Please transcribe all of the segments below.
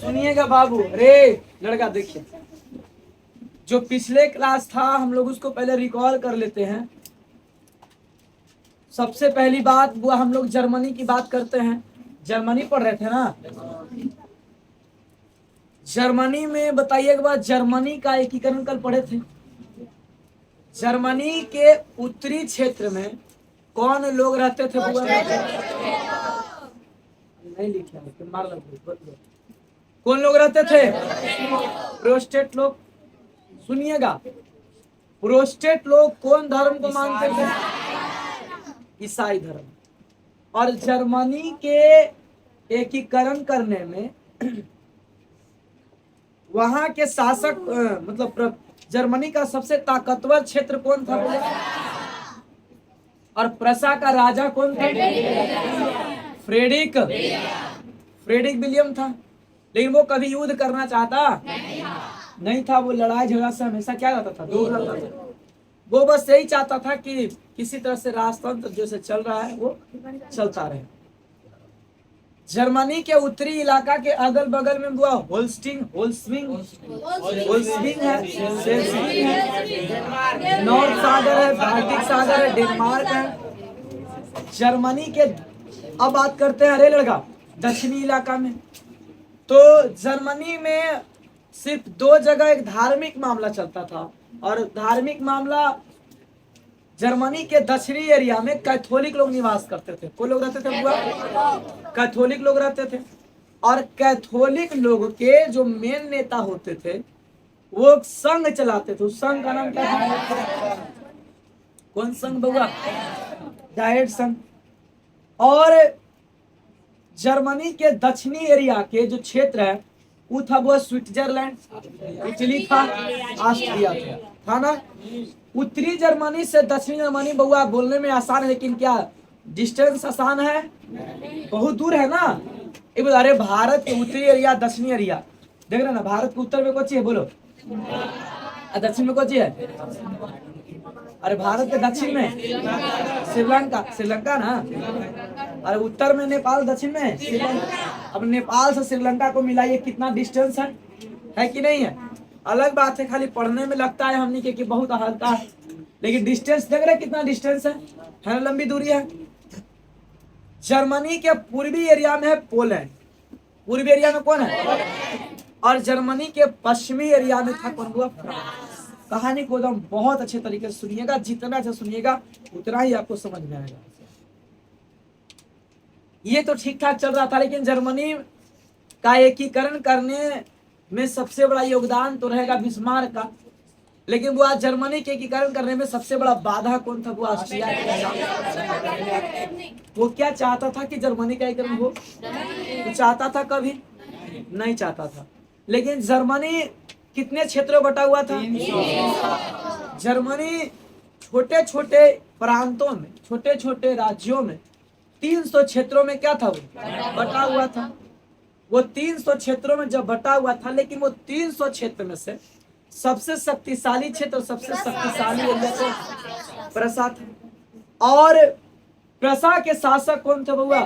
सुनिएगा बाबू, रे लड़का देखिए, जो पिछले क्लास था हम लोग उसको पहले रिकॉल कर लेते हैं। सबसे पहली बात वो हम लोग जर्मनी की बात करते हैं। जर्मनी पढ़ रहे थे ना। जर्मनी में बताइए एक बार, जर्मनी का एकीकरण कल पढ़े थे। जर्मनी के उत्तरी क्षेत्र में कौन लोग रहते थे? नहीं लिखा है, मार लो। कौन लोग रहते थे? प्रोटेस्टेंट लोग। सुनिएगा, प्रोटेस्टेंट लोग कौन धर्म को मानते थे? ईसाई धर्म। और जर्मनी के एकीकरण करने में वहां के शासक मतलब जर्मनी का सबसे ताकतवर क्षेत्र कौन था? और प्रसा का राजा कौन था? फ्रेडरिक विलियम था। लेकिन वो कभी युद्ध करना चाहता नहीं था। वो लड़ाई झगड़ा से हमेशा क्या रहता था? दूर रहता था। वो बस यही चाहता था कि किसी तरह से राजतंत्र जैसे चल रहा है वो चलता रहे। जर्मनी के उत्तरी इलाका के अगल बगल में हुआ होल्स्विंग है, सेल्सिंग है, नॉर्थ सागर है, बाल्टिक सागर है, डेनमार्क है। जर्मनी के अब बात करते हैं, अरे लड़का, दक्षिणी इलाका में। तो जर्मनी में सिर्फ दो जगह एक धार्मिक मामला चलता था, और धार्मिक मामला जर्मनी के दक्षिणी एरिया में कैथोलिक लोग निवास करते थे। कौन लोग रहते थे बुआ? कैथोलिक लोग रहते थे। और कैथोलिक लोग के जो मेन नेता होते थे वो संघ चलाते थे। उस संघ का नाम क्या था? कौन संघ बुआ? डायट संघ। और जर्मनी के दक्षिणी एरिया के जो क्षेत्र है वो था वो स्विट्जरलैंड, इटली था, ऑस्ट्रिया था ना। उत्तरी जर्मनी से दक्षिणी जर्मनी बउआ बोलने में आसान है, लेकिन क्या डिस्टेंस आसान है? बहुत दूर है ना। एक बार, अरे भारत के उत्तरी एरिया दक्षिणी एरिया देख रहे ना। भारत के उत्तर में कौन सी है बोलो? दक्षिण में कौन सी है? अरे भारत के दक्षिण में श्रीलंका ना। अरे उत्तर में नेपाल, दक्षिण में श्रीलंका। अब नेपाल से श्रीलंका को मिलाइए, कितना डिस्टेंस है कि नहीं है? अलग बात है, खाली पढ़ने में लगता है हमने कि बहुत हल्का है, लेकिन डिस्टेंस देख रहे कितना डिस्टेंस है ना, लंबी दूरी है। जर्मनी के पूर्वी एरिया में है पोलैंड। पूर्वी एरिया में कौन है? और जर्मनी के पश्चिमी एरिया में था कौन हुआ? कहानी को एकदम बहुत अच्छे तरीके से सुनिएगा। जितना अच्छा सुनिएगा उतना ही आपको समझ में आएगा। ये तो ठीक ठाक चल रहा था, लेकिन जर्मनी का एकीकरण करने में सबसे बड़ा योगदान तो रहेगा बिस्मार्क का। लेकिन वो आज जर्मनी के एकीकरण करने में सबसे बड़ा बाधा कौन था? वो ऑस्ट्रिया। वो क्या चाहता था कि जर्मनी का एकीकरण हो? वो चाहता था? कभी नहीं चाहता था। लेकिन जर्मनी कितने क्षेत्रों बटा हुआ था? जर्मनी छोटे छोटे प्रांतों में, छोटे छोटे राज्यों में 300 क्षेत्रों में क्या था? वो बटा हुआ था। वो 300 क्षेत्रों में जब बटा हुआ था, लेकिन वो 300 क्षेत्र में से सबसे शक्तिशाली क्षेत्र, सबसे शक्तिशाली एरिया तो प्रसा था। और प्रसा के शासक कौन थे बउआ?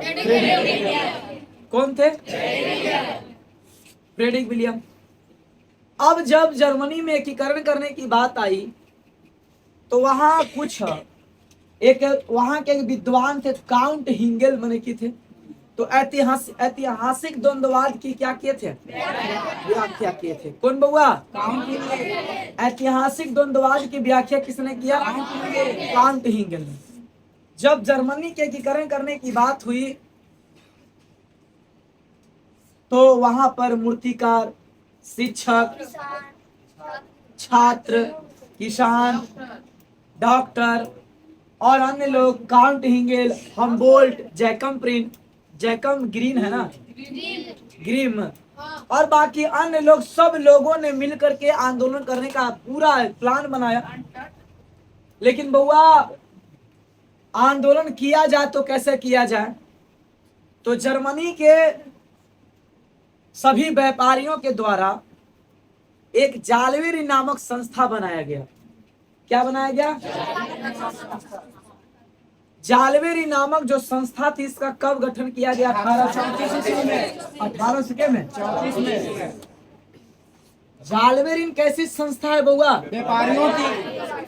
कौन थे? Frederick William. अब जब जर्मनी में एकीकरण करने की बात आई तो वहां के एक विद्वान थे, काउंट हिंगेल मने की थे। तो ऐतिहासिक द्वंद्ववाद की क्या किए थे? व्याख्या किए थे। कौन बउआ? ऐतिहासिक द्वंद्ववाद की व्याख्या किसने किया? काउंट हिंगेल ने। जब जर्मनी के एकीकरण करने की बात हुई तो वहां पर मूर्तिकार, शिक्षक, छात्र, किसान, डॉक्टर और अन्य लोग, काउंट हिंगेल, हमबोल्ट, जैकब ग्रीन है ना, ग्रीम, और बाकी अन्य लोग, सब लोगों ने मिलकर के आंदोलन करने का पूरा प्लान बनाया। लेकिन बउआ आंदोलन किया जाए तो कैसे किया जाए? तो जर्मनी के सभी व्यापारियों के द्वारा एक जालवीर नामक संस्था बनाया गया। क्या बनाया गया? जालवेरी नामक जो संस्था थी इसका कब गठन किया गया? 1834 में। 18 में 34 में। जालवेरिन कैसी संस्था है बउआ?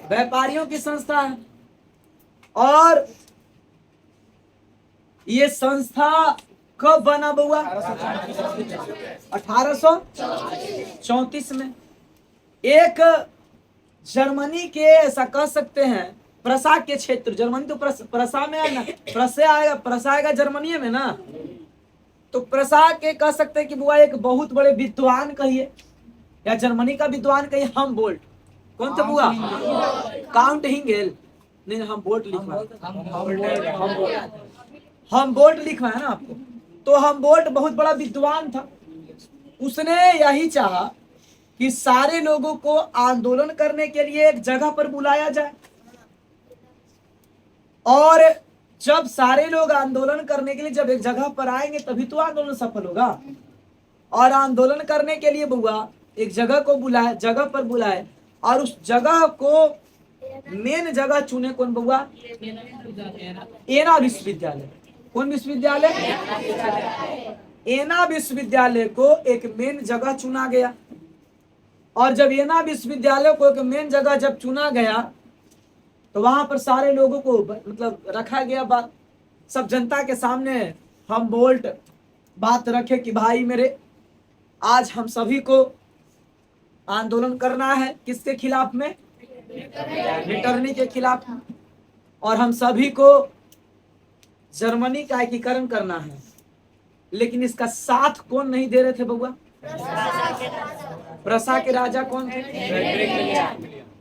व्यापारियों की संस्था है। और ये संस्था कब बना बउआ? 1834 में। एक जर्मनी के ऐसा कह सकते हैं प्रसा के क्षेत्र, जर्मनी तो प्रसा में है ना, प्रसा आएगा जर्मनी में ना, तो प्रसा के कह सकते हैं कि बुआ एक बहुत बड़े विद्वान कहिए या जर्मनी का विद्वान कहिए, हम बोल्ट। कौन थे बुआ? काउंट हिंगेल। नहीं, हम बोल्ट लिखवा, हम बोल्ट लिखवा है ना आपको। तो हम बोल्ट बहुत बड़ा विद्वान था। उसने यही चाहा कि सारे लोगों को आंदोलन करने के लिए एक जगह पर बुलाया जाए, और जब सारे लोग आंदोलन करने के लिए जब एक जगह पर आएंगे तभी तो आंदोलन सफल होगा। और आंदोलन करने के लिए बुआ एक जगह को बुलाए, जगह पर बुलाए, और उस जगह को मेन जगह चुने कौन बुआ? एना विश्वविद्यालय। कौन विश्वविद्यालय? एना विश्वविद्यालय को एक मेन जगह चुना गया। और जब एना विश्वविद्यालय को एक मेन जगह जब चुना गया तो वहां पर सारे लोगों को मतलब रखा गया, बात सब जनता के सामने हम बोल्ट बात रखे कि भाई मेरे, आज हम सभी को आंदोलन करना है। किसके खिलाफ में? रिटर्नी के खिलाफ। और हम सभी को जर्मनी का एकीकरण करना है। लेकिन इसका साथ कौन नहीं दे रहे थे बउआ? प्रसा के राजा कौन थे?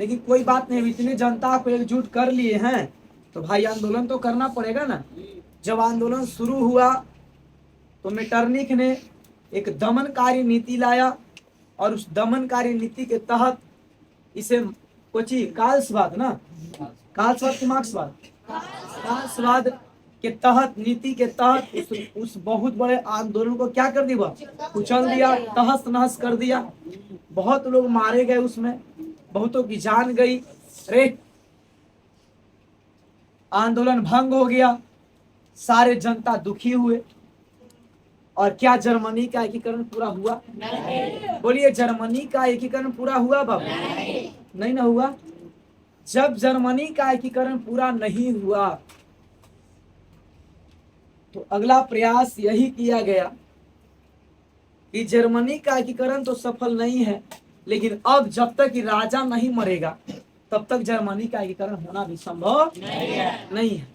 लेकिन कोई बात नहीं, इतने जनता को एकजुट कर लिए हैं तो भाई आंदोलन तो करना पड़ेगा ना। जब आंदोलन शुरू हुआ तो मेटरनिख ने एक दमनकारी नीति लाया, और उस दमनकारी नीति के तहत इसे कोची काल्सवाद ना, काल्सवाद की मार्क्सवाद, काल्सवाद के तहत, नीति के तहत उस बहुत बड़े आंदोलन को क्या कर दिया? कुचल दिया, तहस नहस कर दिया। बहुत लोग मारे गए उसमें, बहुतों की जान गई। अरे आंदोलन भंग हो गया, सारे जनता दुखी हुए। और क्या जर्मनी का एकीकरण पूरा हुआ? बोलिए, जर्मनी का एकीकरण पूरा हुआ बाबू? नहीं ना हुआ। जब जर्मनी का एकीकरण पूरा नहीं हुआ तो अगला प्रयास यही किया गया कि जर्मनी का एकीकरण तो सफल नहीं है, लेकिन अब जब तक कि राजा नहीं मरेगा तब तक जर्मनी का एकीकरण होना भी संभव नहीं है।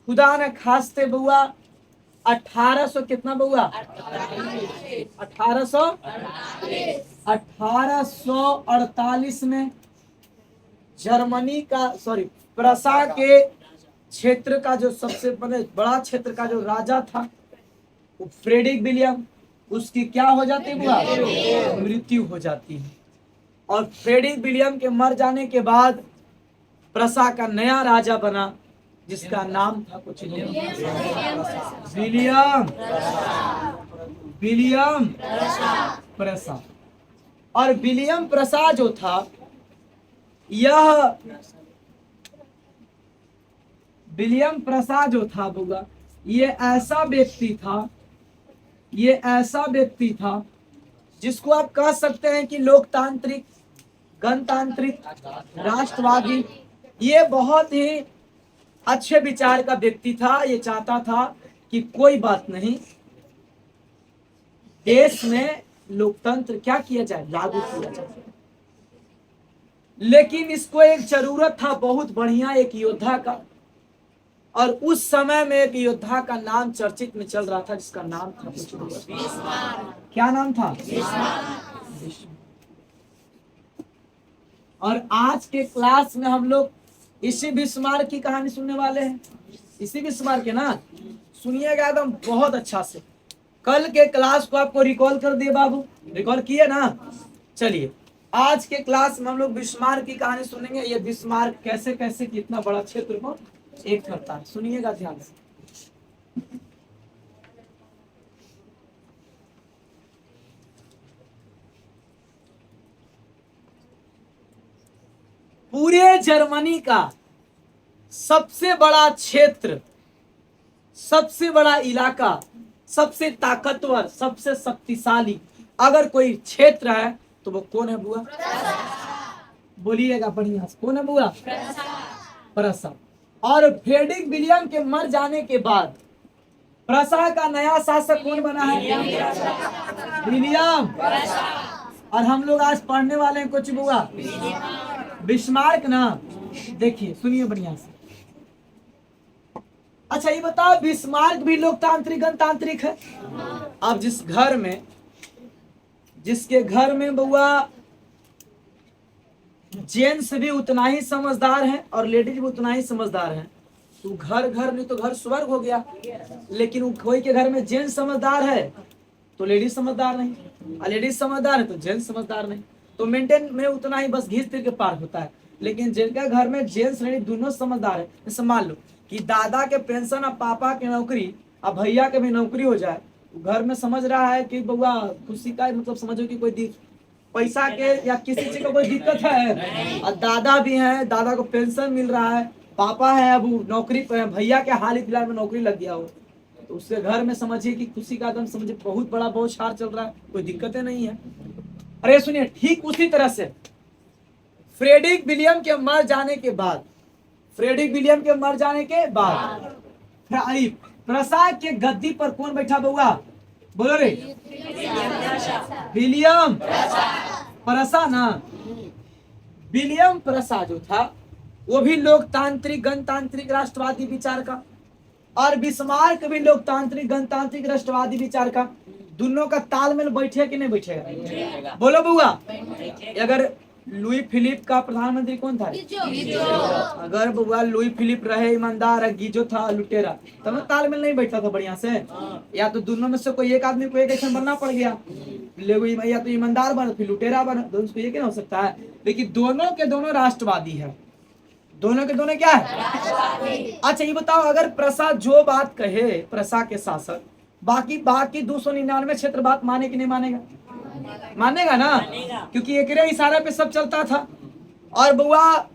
खुदा ने खास्ते बुआ 1800 कितना बुआ? 1848 में जर्मनी का प्रसा के क्षेत्र का जो सबसे बड़ा क्षेत्र का जो राजा था वो फ्रेडरिक विलियम, उसकी क्या हो जाती है बुआ? मृत्यु हो जाती है। और फ्रेडरिक विलियम के मर जाने के बाद प्रसा का नया राजा बना जिसका नाम था कुछ विलियम प्रसा। और विलियम प्रसा जो था, यह विलियम प्रसा जो था बुआ, ये ऐसा व्यक्ति था जिसको आप कह सकते हैं कि लोकतांत्रिक, गणतांत्रिक, राष्ट्रवादी, ये बहुत ही अच्छे विचार का व्यक्ति था। ये चाहता था कि कोई बात नहीं, देश में लोकतंत्र क्या किया जाए? लागू किया जाए। लेकिन इसको एक जरूरत था बहुत बढ़िया एक योद्धा का, और उस समय में एक योद्धा का नाम चर्चित में चल रहा था जिसका नाम था क्या नाम था? और आज के क्लास में हम लोग इसी बिस्मार्क की कहानी सुनने वाले हैं। इसी बिस्मार्क के ना, सुनिएगा एकदम बहुत अच्छा से। कल के क्लास को आपको रिकॉल कर दिए बाबू? रिकॉल किए ना? चलिए, आज के क्लास में हम लोग बिस्मार्क की कहानी सुनेंगे। ये बिस्मार्क कैसे कैसे कितना बड़ा क्षेत्र को एक करता है, सुनिएगा ध्यान से। पूरे जर्मनी का सबसे बड़ा क्षेत्र, सबसे बड़ा इलाका, सबसे ताकतवर, सबसे शक्तिशाली अगर कोई क्षेत्र है तो वो कौन है बुआ? बोलिएगा बढ़िया से, कौन है बुआ? प्रसा। और फ्रेडरिक विलियम के मर जाने के बाद प्रसा का नया शासक कौन बना है? विलियम। और हम लोग आज पढ़ने वाले हैं कुछ बुआ बिस्मार्क ना। देखिए सुनिए बढ़िया से। अच्छा ये बताओ, बिस्मार्क भी लोकतांत्रिक गणतांत्रिक है? अब जिसके घर में बुआ जेंट्स भी उतना ही समझदार है और लेडीज भी उतना ही समझदार है, तो घर नहीं तो घर स्वर्ग हो गया। लेकिन कोई के घर में जेंट्स समझदार है तो लेडीज समझदार नहीं, और लेडीज समझदार है तो जेंट्स समझदार नहीं, तो मेंटेन में उतना ही बस घिस तिर के पार होता है। लेकिन जिनका घर में जेंट्स लेडीज दोनों समझदार है, जैसे मान लो कि दादा के पेंशन और पापा की नौकरी और भैया के भी नौकरी हो जाए, घर में समझ रहा है कि बउआ खुशी का मतलब समझो कि कोई पैसा के या किसी चीज का कोई दिक्कत है, और दादा भी है, दादा को पेंशन मिल रहा है, पापा है अब नौकरी पे, भैया के हाल ही फिलहाल में नौकरी लग गया हो, तो उसके घर में समझिए कि खुशी का एकदम समझिए बहुत बड़ा बौछार चल रहा है, कोई दिक्कतें नहीं है। अरे सुनिए, ठीक उसी तरह से फ्रेडरिक विलियम के मर जाने के बाद प्रसा के गद्दी पर कौन बैठा बउआ? बोलो रे। विलियम प्रसा ना। विलियम प्रसा जो था वो भी लोकतांत्रिक गणतांत्रिक राष्ट्रवादी विचार का, और बिस्मार्क भी लोकतांत्रिक गणतांत्रिक राष्ट्रवादी विचार का। दोनों का तालमेल बैठे कि नहीं बैठेगा? बोलो बउआ। अगर लुई फिलिप का प्रधानमंत्री कौन था? अगर बउआ लुई फिलिप रहे ईमानदार, गीजो था लुटेरा, तब ना तालमेल नहीं बैठता था बढ़िया से। या तो दोनों में से कोई एक आदमी को एक ऐसा बनना पड़ गया, या तो ईमानदार बना फिर लुटेरा बना, दोनों को एक ही हो सकता है। लेकिन दोनों के दोनों राष्ट्रवादी है, दोनों के दोनों क्या है? अच्छा ये बताओ, अगर प्रसा जो बात कहे, प्रसा के शासक बाकी 299 क्षेत्र बात माने कि नहीं मानेगा? मानेगा ना, क्योंकि एक इशारे पे सब चलता था। और बुआ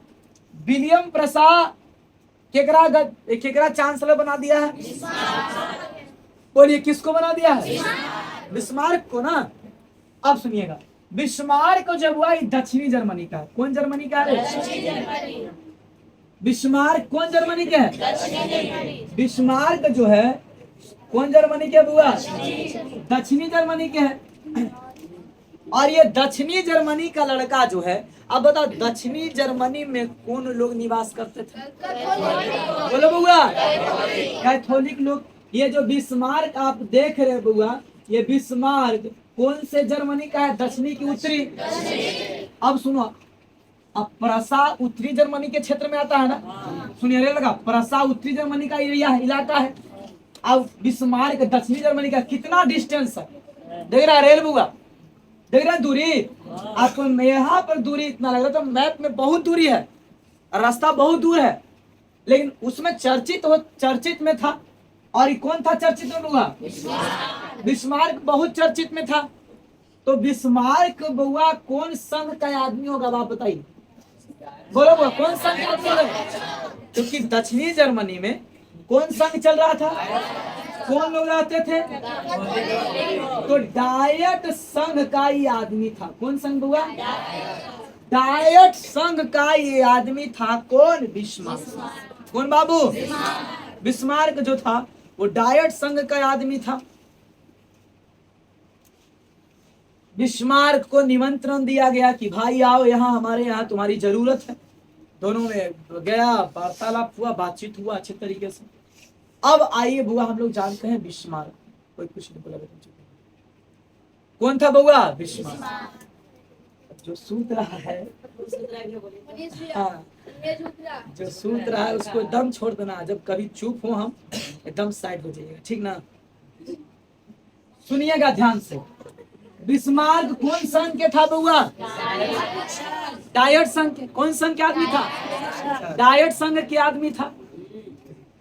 विलियम प्रसा केकरा चांसलर बना दिया है? बोलिए किसको बना दिया है? बिस्मार्क को ना। अब सुनिएगा, बिस्मार्क को जब हुआ दक्षिणी जर्मनी का है। कौन जर्मनी का है? बिस्मार्क कौन जर्मनी के है? बिस्मार्क जो है कौन जर्मनी के बुआ? दक्षिणी जर्मनी के है। और ये दक्षिणी जर्मनी का लड़का जो है, अब बताओ दक्षिणी जर्मनी में कौन लोग निवास करते थे? बोलो बुआ। कैथोलिक लोग। ये जो बिस्मार्क आप देख रहे बुआ, ये बिस्मार्क कौन से जर्मनी का है? दक्षिणी की उत्तरी। अब सुनो, अब प्रसा उत्तरी जर्मनी के क्षेत्र में आता है ना। सुनिए लगा, प्रसा उत्तरी जर्मनी का एरिया इलाका है। अब बिस्मार्क दक्षिणी जर्मनी का कितना डिस्टेंस है देख रहा है रेल बुआ? देख रहा दूरी? आपको यहाँ पर दूरी इतना लग रहा है, तो मैप में बहुत दूरी है, रास्ता बहुत दूर है, लेकिन उसमें चर्चित में था। और ये कौन था चर्चित में बुआ? बिस्मार्क बहुत चर्चित में था। तो बिस्मार्क बुआ कौन संघ का आदमी होगा आप बताइए? बोलो बुआ, कौन संघ का आदमी होगा? क्योंकि दक्षिणी जर्मनी में कौन संघ चल रहा था? कौन लोग रहते थे? तो डायट संघ का ये आदमी था। कौन संघ हुआ? डायट संघ का ये आदमी था। कौन? बिस्मार्क। कौन बाबू? बिस्मार्क जो था वो डायट संघ का आदमी था। बिस्मार्क को निमंत्रण दिया गया कि भाई आओ यहाँ, हमारे यहाँ तुम्हारी जरूरत है। दोनों में गया, वार्तालाप हुआ, बातचीत हुआ अच्छे तरीके से। अब आइए बुआ, हम लोग जानते हैं बिस्मार्क। कोई कुछ नहीं बोला? कौन था बुआ? बिस्मार्क। जो सूत रहा है, हाँ, जो सूत रहा है उसको एकदम छोड़ देना। जब कभी चुप हो हम, एकदम साइड हो जाइएगा, ठीक ना? सुनिएगा ध्यान से। बिस्मार्क कौन संघ के था बुआ? डायट संघ के। कौन संघ के आदमी था? डायट संघ के आदमी था।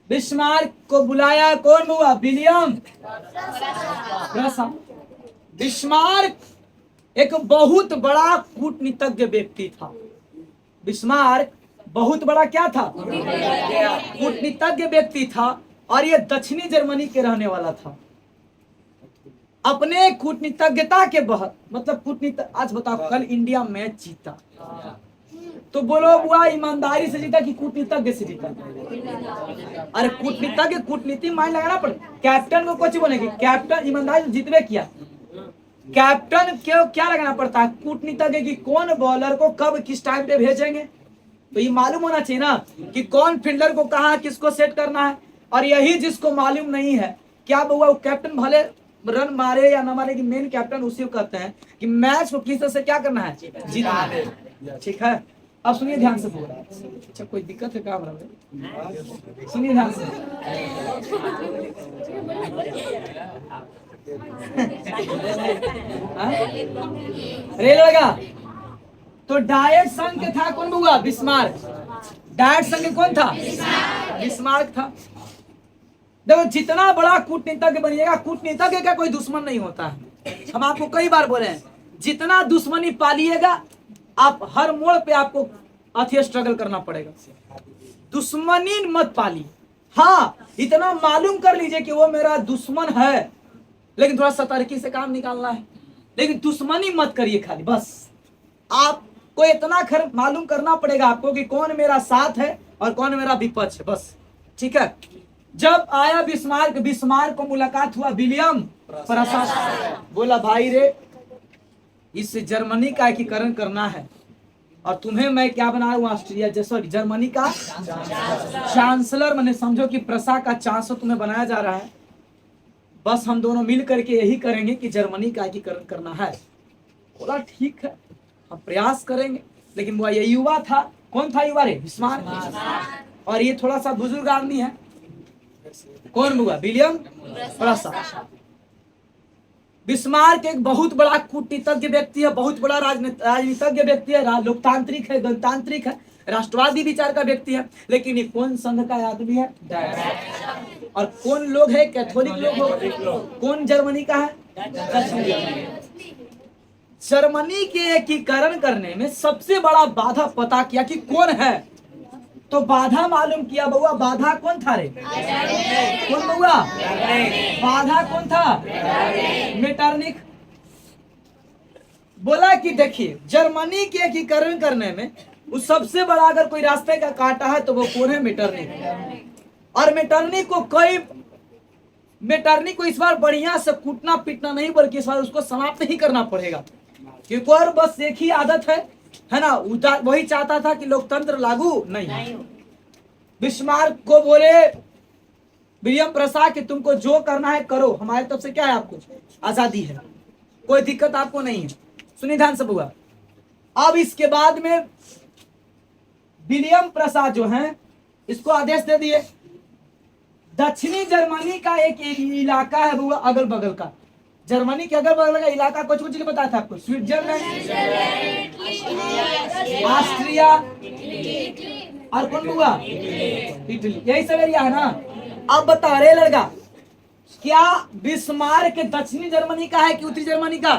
बिस्मार्क को बुलाया कौन हुआ? विलियम प्रसा। बिस्मार्क एक बहुत बड़ा कूटनीतिज्ञ व्यक्ति था। बिस्मार्क बहुत बड़ा क्या था, कूटनीतिज्ञ व्यक्ति था, और ये दक्षिणी जर्मनी के रहने वाला था। अपने कूटनीतिज्ञता के बहत मतलब कूटनीति, आज बताओ कल इंडिया मैच जीता तो बोलो बुआ ईमानदारी से जीता कि कूटनीतिज्ञ से जीता? अरे कूटनीतिज्ञ, कूटनीति माइंड लगाना पड़े। कैप्टन को कुछ बोलेंगे, कैप्टन ईमानदारी से जीतवे किया, कैप्टन क्यों क्या लगाना पड़ता है, कूटनीतिज्ञ की कौन बॉलर को कब किस टाइम पे भेजेंगे, तो ये मालूम होना चाहिए ना कि कौन फील्डर को कहाँ किसको सेट करना है। और यही जिसको मालूम नहीं है, क्या बुआ वो कैप्टन भले रन मारे या ना मारे, कि मेन कैप्टन उसी को कहते हैं कि मैच को किस तरह से क्या करना है, जीतना है। ठीक है, अब सुनिए ध्यान से बोल। अच्छा कोई दिक्कत है क्या हमारा? सुनिए ध्यान से। रेल लगा तो डायट संघ के था कौन बुआ? बिस्मार्क। डायट संघ कौन था? बिस्मार्क था। देखो जितना बड़ा कूटनीतिज्ञ बनिएगा, कूटनीतिज्ञ का कोई दुश्मन नहीं होता है। हम आपको कई बार बोले हैं, जितना दुश्मनी पालिएगा आप हर मोड़ पे आपको अथी स्ट्रगल करना पड़ेगा। दुश्मनी मत पालिए, हाँ इतना मालूम कर लीजिए कि वो मेरा दुश्मन है, लेकिन थोड़ा सतर्की से काम निकालना है। लेकिन दुश्मनी मत करिए खाली, बस आपको इतना मालूम करना पड़ेगा आपको कि कौन मेरा साथ है और कौन मेरा विपक्ष है, बस। ठीक है, जब आया बिस्मार्क, बिस्मार्क को मुलाकात हुआ विलियम प्रसाद, बोला भाई रे इस जर्मनी का एकीकरण करना है और तुम्हें मैं क्या बना रहा हूँ, ऑस्ट्रिया जैसा जर्मनी का चांसलर, मैंने समझो कि प्रसा का चांसलर तुम्हें बनाया जा रहा है। बस हम दोनों मिल करके यही करेंगे कि जर्मनी का एकीकरण करना है। बोला ठीक है हम प्रयास करेंगे। लेकिन वो ये युवा था, कौन था युवा रे? बिस्मार्क। और ये थोड़ा सा बुजुर्ग आदमी है, कौन हुआ? विलियम प्रसाद। बिस्मार्क एक बहुत बड़ा कूटनीतिज्ञ व्यक्ति है, बहुत बड़ा राजनीतिज्ञ व्यक्ति है, लोकतांत्रिक है, गणतांत्रिक है, राष्ट्रवादी विचार का व्यक्ति है। लेकिन ये कौन संघ का आदमी है? और कौन लोग है? कैथोलिक लोग। कौन जर्मनी का है? जर्मनी के एकीकरण करने में सबसे बड़ा बाधा पता किया कि कौन है, तो बाधा मालूम किया बउआ। बाधा कौन था रे? कौन बउआ? बाधा कौन था? मेटरनिख। बोला कि देखिए जर्मनी के एकीकरण करने में वो सबसे बड़ा अगर कोई रास्ते का कांटा है तो वो कौन है? मेटरनिख। और मेटरनिख को इस बार बढ़िया से कूटना पीटना नहीं, बल्कि इस बार उसको समाप्त ही करना पड़ेगा, क्योंकि और बस एक ही आदत है ना, वही चाहता था कि लोकतंत्र लागू नहीं। बिस्मार्क को बोले विलियम प्रसाद कि तुमको जो करना है करो, हमारी तरफ से क्या है, आपको आजादी है, कोई दिक्कत आपको नहीं है। सुनिए ध्यान से बुआ। अब इसके बाद में विलियम प्रसाद जो हैं इसको आदेश दे दिए, दक्षिणी जर्मनी का एक इलाका है बुआ अगल बगल का, जर्मनी के अगल बगल का इलाका कुछ कुछ बताया था आपको, स्विट्जरलैंड, ऑस्ट्रिया और कौन हुआ? इटली, यही सब एरिया है ना। अब बता रहे लड़का, क्या बिस्मार्क के दक्षिणी जर्मनी का है कि उत्तरी जर्मनी का?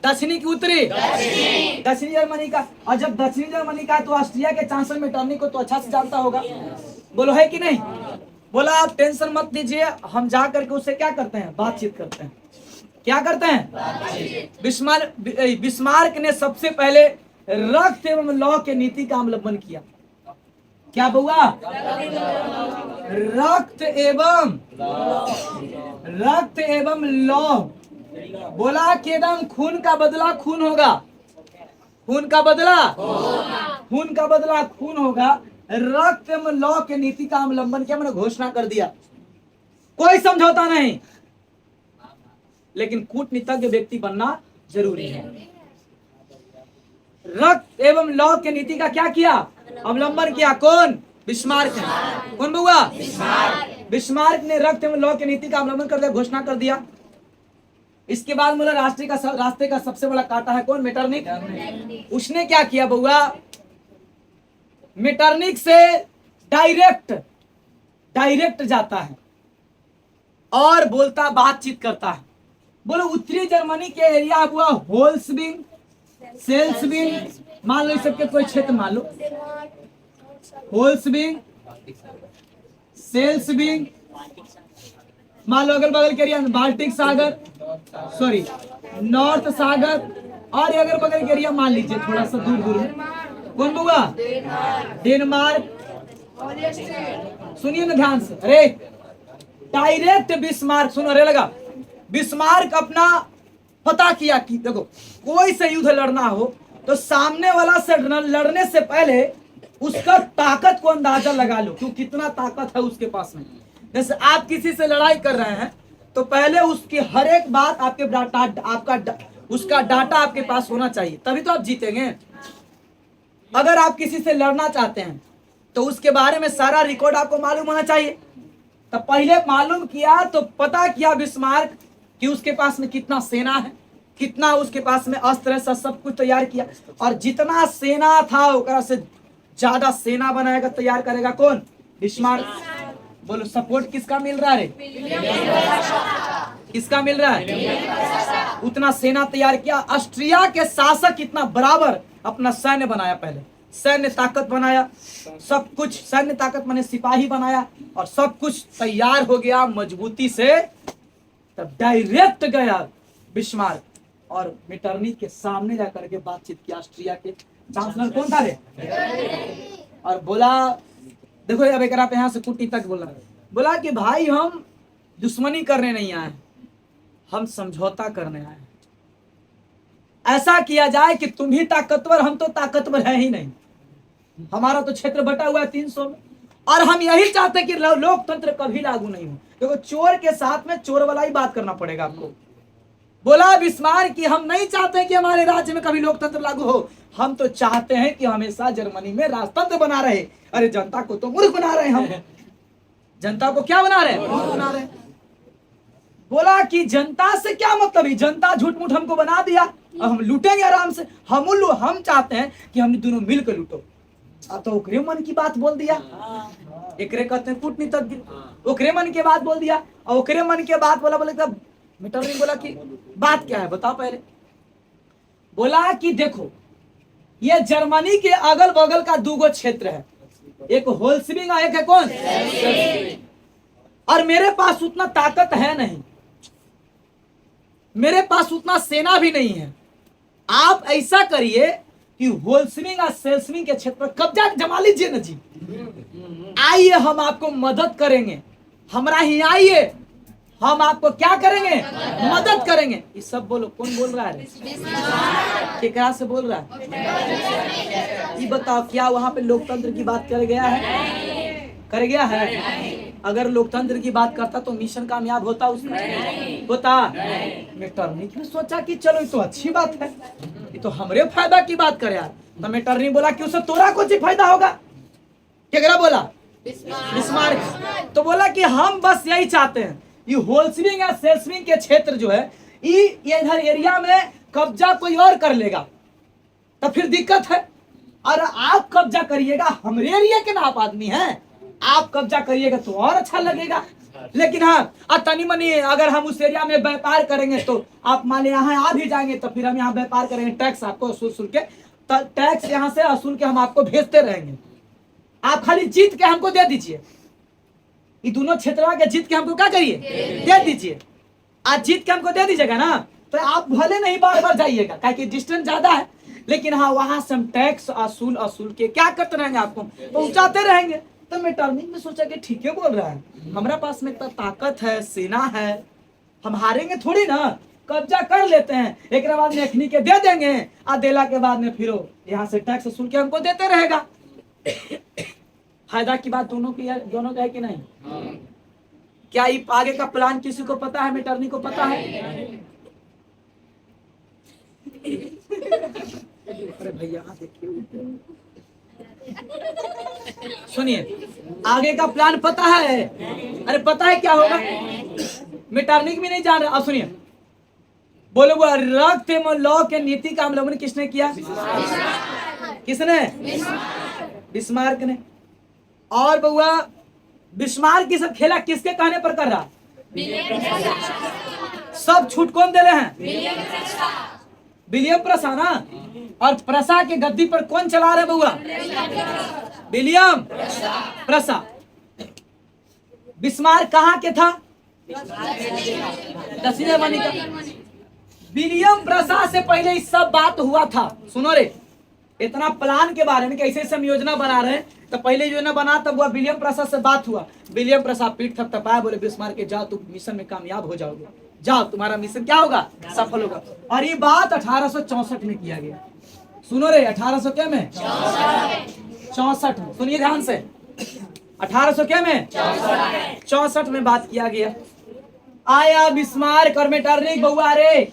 दक्षिणी की उत्तरी? दक्षिणी जर्मनी का। और जब दक्षिणी जर्मनी का है तो ऑस्ट्रिया के चांसलर मेटरनिख को तो अच्छा से जानता होगा, बोलो है कि नहीं? बोला आप टेंशन मत लीजिए, हम जा करके उससे क्या करते हैं, बातचीत करते हैं। क्या करते हैं? बिस्मार्क ने सबसे पहले रक्त एवं लौ के नीति का अवलंबन किया। क्या बउआ? रक्त एवं लौ। बोला कि एकदम खून का बदला खून होगा, खून का बदला खून होगा। रक्त एवं लौ के नीति का अवलंबन किया, मैंने घोषणा कर दिया, कोई समझौता नहीं, लेकिन कूटनीतिज्ञ व्यक्ति बनना जरूरी है। रक्त एवं लौ के नीति का क्या किया? अवलंबन किया। कौन? बिस्मार्क ने। कौन बउआ? बिस्मार्क ने रक्त एवं लौ के नीति का अवलंबन कर दिया, घोषणा कर दिया। इसके बाद बोला रास्ते का सबसे बड़ा कांटा है कौन? मेटरनिख। उसने क्या किया बउआ? मेटरनिख से डायरेक्ट जाता है और बोलता, बातचीत करता है। बोलो उत्तरी जर्मनी के एरिया हुआ होल्सबिंग, सेल्सबिंग, मान लो इस सबके कोई क्षेत्र मान लो, होल्सबिंग, सेल्सबिंग, मान लो अगल बगल के एरिया बाल्टिक सागर, सॉरी नॉर्थ सागर, और अगल बगल के एरिया मान लीजिए थोड़ा सा दूर दूर में कौन होगा, डेनमार्क। सुनिए ना ध्यान से, अरे डायरेक्ट बिस्मार्क, सुनो अरे लगा, बिस्मार्क अपना पता किया कि देखो कोई से युद्ध लड़ना हो तो सामने वाला से लड़ने से पहले उसका ताकत को अंदाजा लगा लो कि कितना ताकत है उसके पास में। जैसे आप किसी से लड़ाई कर रहे हैं तो पहले उसकी हर एक बात आपके उसका डाटा आपके पास होना चाहिए, तभी तो आप जीतेंगे। अगर आप किसी से लड़ना चाहते हैं तो उसके बारे में सारा रिकॉर्ड आपको मालूम होना चाहिए। तो पहले मालूम किया तो पता किया बिस्मार्क कि उसके पास में कितना सेना है, कितना उसके पास में अस्त्र है, सब कुछ तैयार किया, और जितना सेना था ओकरा से ज्यादा सेना बनाएगा, तैयार करेगा कौन, बिस्मार्क। बोलो सपोर्ट किसका मिल रहा है, किसका मिल रहा है, उतना सेना तैयार किया। ऑस्ट्रिया के शासक इतना बराबर अपना सैन्य बनाया, पहले सैन्य ताकत बनाया, सब कुछ सैन्य ताकत माने सिपाही बनाया, और सब कुछ तैयार हो गया मजबूती से। तब डायरेक्ट गया बिस्मार्क और मेटरनिख के सामने जाकर के बातचीत किया। ऑस्ट्रिया के चांसलर कौन था रे, और बोला देखो अब एक आप यहाँ से कुटी तक बोला कि भाई हम दुश्मनी करने नहीं आए, हम समझौता करने आए। ऐसा किया जाए कि तुम ही ताकतवर, हम तो ताकतवर है ही नहीं, हमारा तो क्षेत्र बटा हुआ है 300 में, और हम यही चाहते हैं कि लोकतंत्र कभी लागू नहीं हो। देखो चोर के साथ में चोर वाला ही बात करना पड़ेगा आपको। बोला बिस्मार्क कि हम नहीं चाहते कि हमारे राज्य में कभी लोकतंत्र लागू हो, हम तो चाहते हैं कि हमेशा जर्मनी में राजतंत्र बना रहे। अरे जनता को तो मूर्ख बना रहे हैं हम, जनता को क्या बना रहे हैं, मूर्ख बना रहे हैं। बोला कि जनता से क्या मतलब है, जनता झूठ मूठ हमको बना दिया, अब हम लूटेंगे आराम से, हम चाहते हैं कि हम दोनों मिलकर लूटो। अब तो ओकरे मन की बात बोल दिया, एकरे कहते हैं कूटनीतिज्ञ, ओकरे मन के बात बोल दिया, और ओकरे मन के बात बोले तब मेटरनिख बोला कि बात क्या है बताओ पहले। बोला कि देखो ये जर्मनी के अगल बगल का 2 क्षेत्र है, एक होल्सबिंग और एक है कौन, और मेरे पास उतना ताकत है नहीं, मेरे पास उतना सेना भी नहीं है। आप ऐसा करिए कि होल्सबिंग और सेल्सबिंग के क्षेत्र पर कब्जा जमा लीजिए ना जी, आइए हम आपको मदद करेंगे, हमरा ही आइए, हम आपको क्या करेंगे, मदद करेंगे। ये सब बोलो कौन बोल रहा है, केकरा से बोल रहा है, ये बताओ क्या वहां पे लोकतंत्र की बात कर गया है, कर गया है? अगर लोकतंत्र की बात करता तो मिशन कामयाब होता उसका, होता। मेटरनिख ने सोचा कि चलो ये तो अच्छी बात है, ये तो हमरे फायदा की बात करे यार। तो मेटरनिख बोला कि उससे तोरा कुछ फायदा होगा, केकरा बोला, बिस्मार्क। तो बोला कि हम बस यही चाहते हैं ये होल्सबिंग या सेल्सबिंग के क्षेत्र जो है ये इधर एरिया में कब्जा कोई और कर लेगा तो फिर दिक्कत है, और आप कब्जा करिएगा, हमारे एरिया के ना आप आदमी हैं, आप कब्जा करिएगा तो और अच्छा लगेगा। लेकिन हाँ तनी मनी अगर हम उस एरिया में व्यापार करेंगे तो आप मान लीजिए यहाँ आ भी जाएंगे तो फिर हम यहाँ व्यापार करेंगे, टैक्स आपको असूल के, टैक्स यहाँ से असूल के हम आपको भेजते रहेंगे, आप खाली जीत के हमको दे दीजिए, ये दोनों क्षेत्र के जीत के हमको क्या करिए, दे दीजिए। आज जीत के हमको दे दीजिएगा ना तो आप भले नहीं बार बार जाइएगा, क्योंकि डिस्टेंस ज्यादा है, लेकिन हाँ वहां से हम टैक्स असूल के क्या करते रहेंगे, आपको पहुंचाते रहेंगे। तो मेटरनिख ने सोचा कि ठीक है बोल रहा है, हमारा पास में इतना ताकत है, सेना है, हम हारेंगे थोड़ी ना, कब्जा कर लेते हैं, एक बाद में अखनी के दे देंगे, और देला के बाद में फिर यहाँ से टैक्स असूल के हमको देते रहेगा। फायदा की बात दोनों की है, दोनों का है कि नहीं? क्या ये आगे का प्लान किसी को पता है, मेटरनिख को पता है? अरे भैया देखिए, सुनिए आगे का प्लान पता है, अरे पता है क्या होगा, मेटरनिख भी नहीं जान रहा। अब सुनिए, बोले वो रक्त एवं लौ के नीति का अवलंबन किसने किया, किसने, बिस्मार्क ने। और बउआ बिस्मार्क की सब खेला किसके कहने पर कर रहा, सब छूट कौन दे रहे हैं, विलियम प्रसा ना। और प्रसा के गद्दी पर कौन चला रहे बउआ? विलियम प्रसा। बिस्मार्क कहाँ के था? दक्षिण जर्मनी का। विलियम प्रसा से पहले इस सब बात हुआ था। सुनो रे, इतना प्लान के बारे में कैसे हम योजना बना रहे हैं, तो पहले योजना बना तब हुआ विलियम प्रसा से बात हुआ। विलियम प्रसा पीठ थपथपाया, बोले बिस्मार्क के जाओ, तुम मिशन में कामयाब हो जाओगे, जाओ तुम्हारा मिशन क्या होगा? सफल होगा। और ये बात 1864 में किया गया। सुनो रे, 1800 क्या में? 64 में। सुनिए ध्यान से, 1800 क्या में? 64 में बात किया गया। आया बिस्मार्क और मेटरनिक बउआ रे,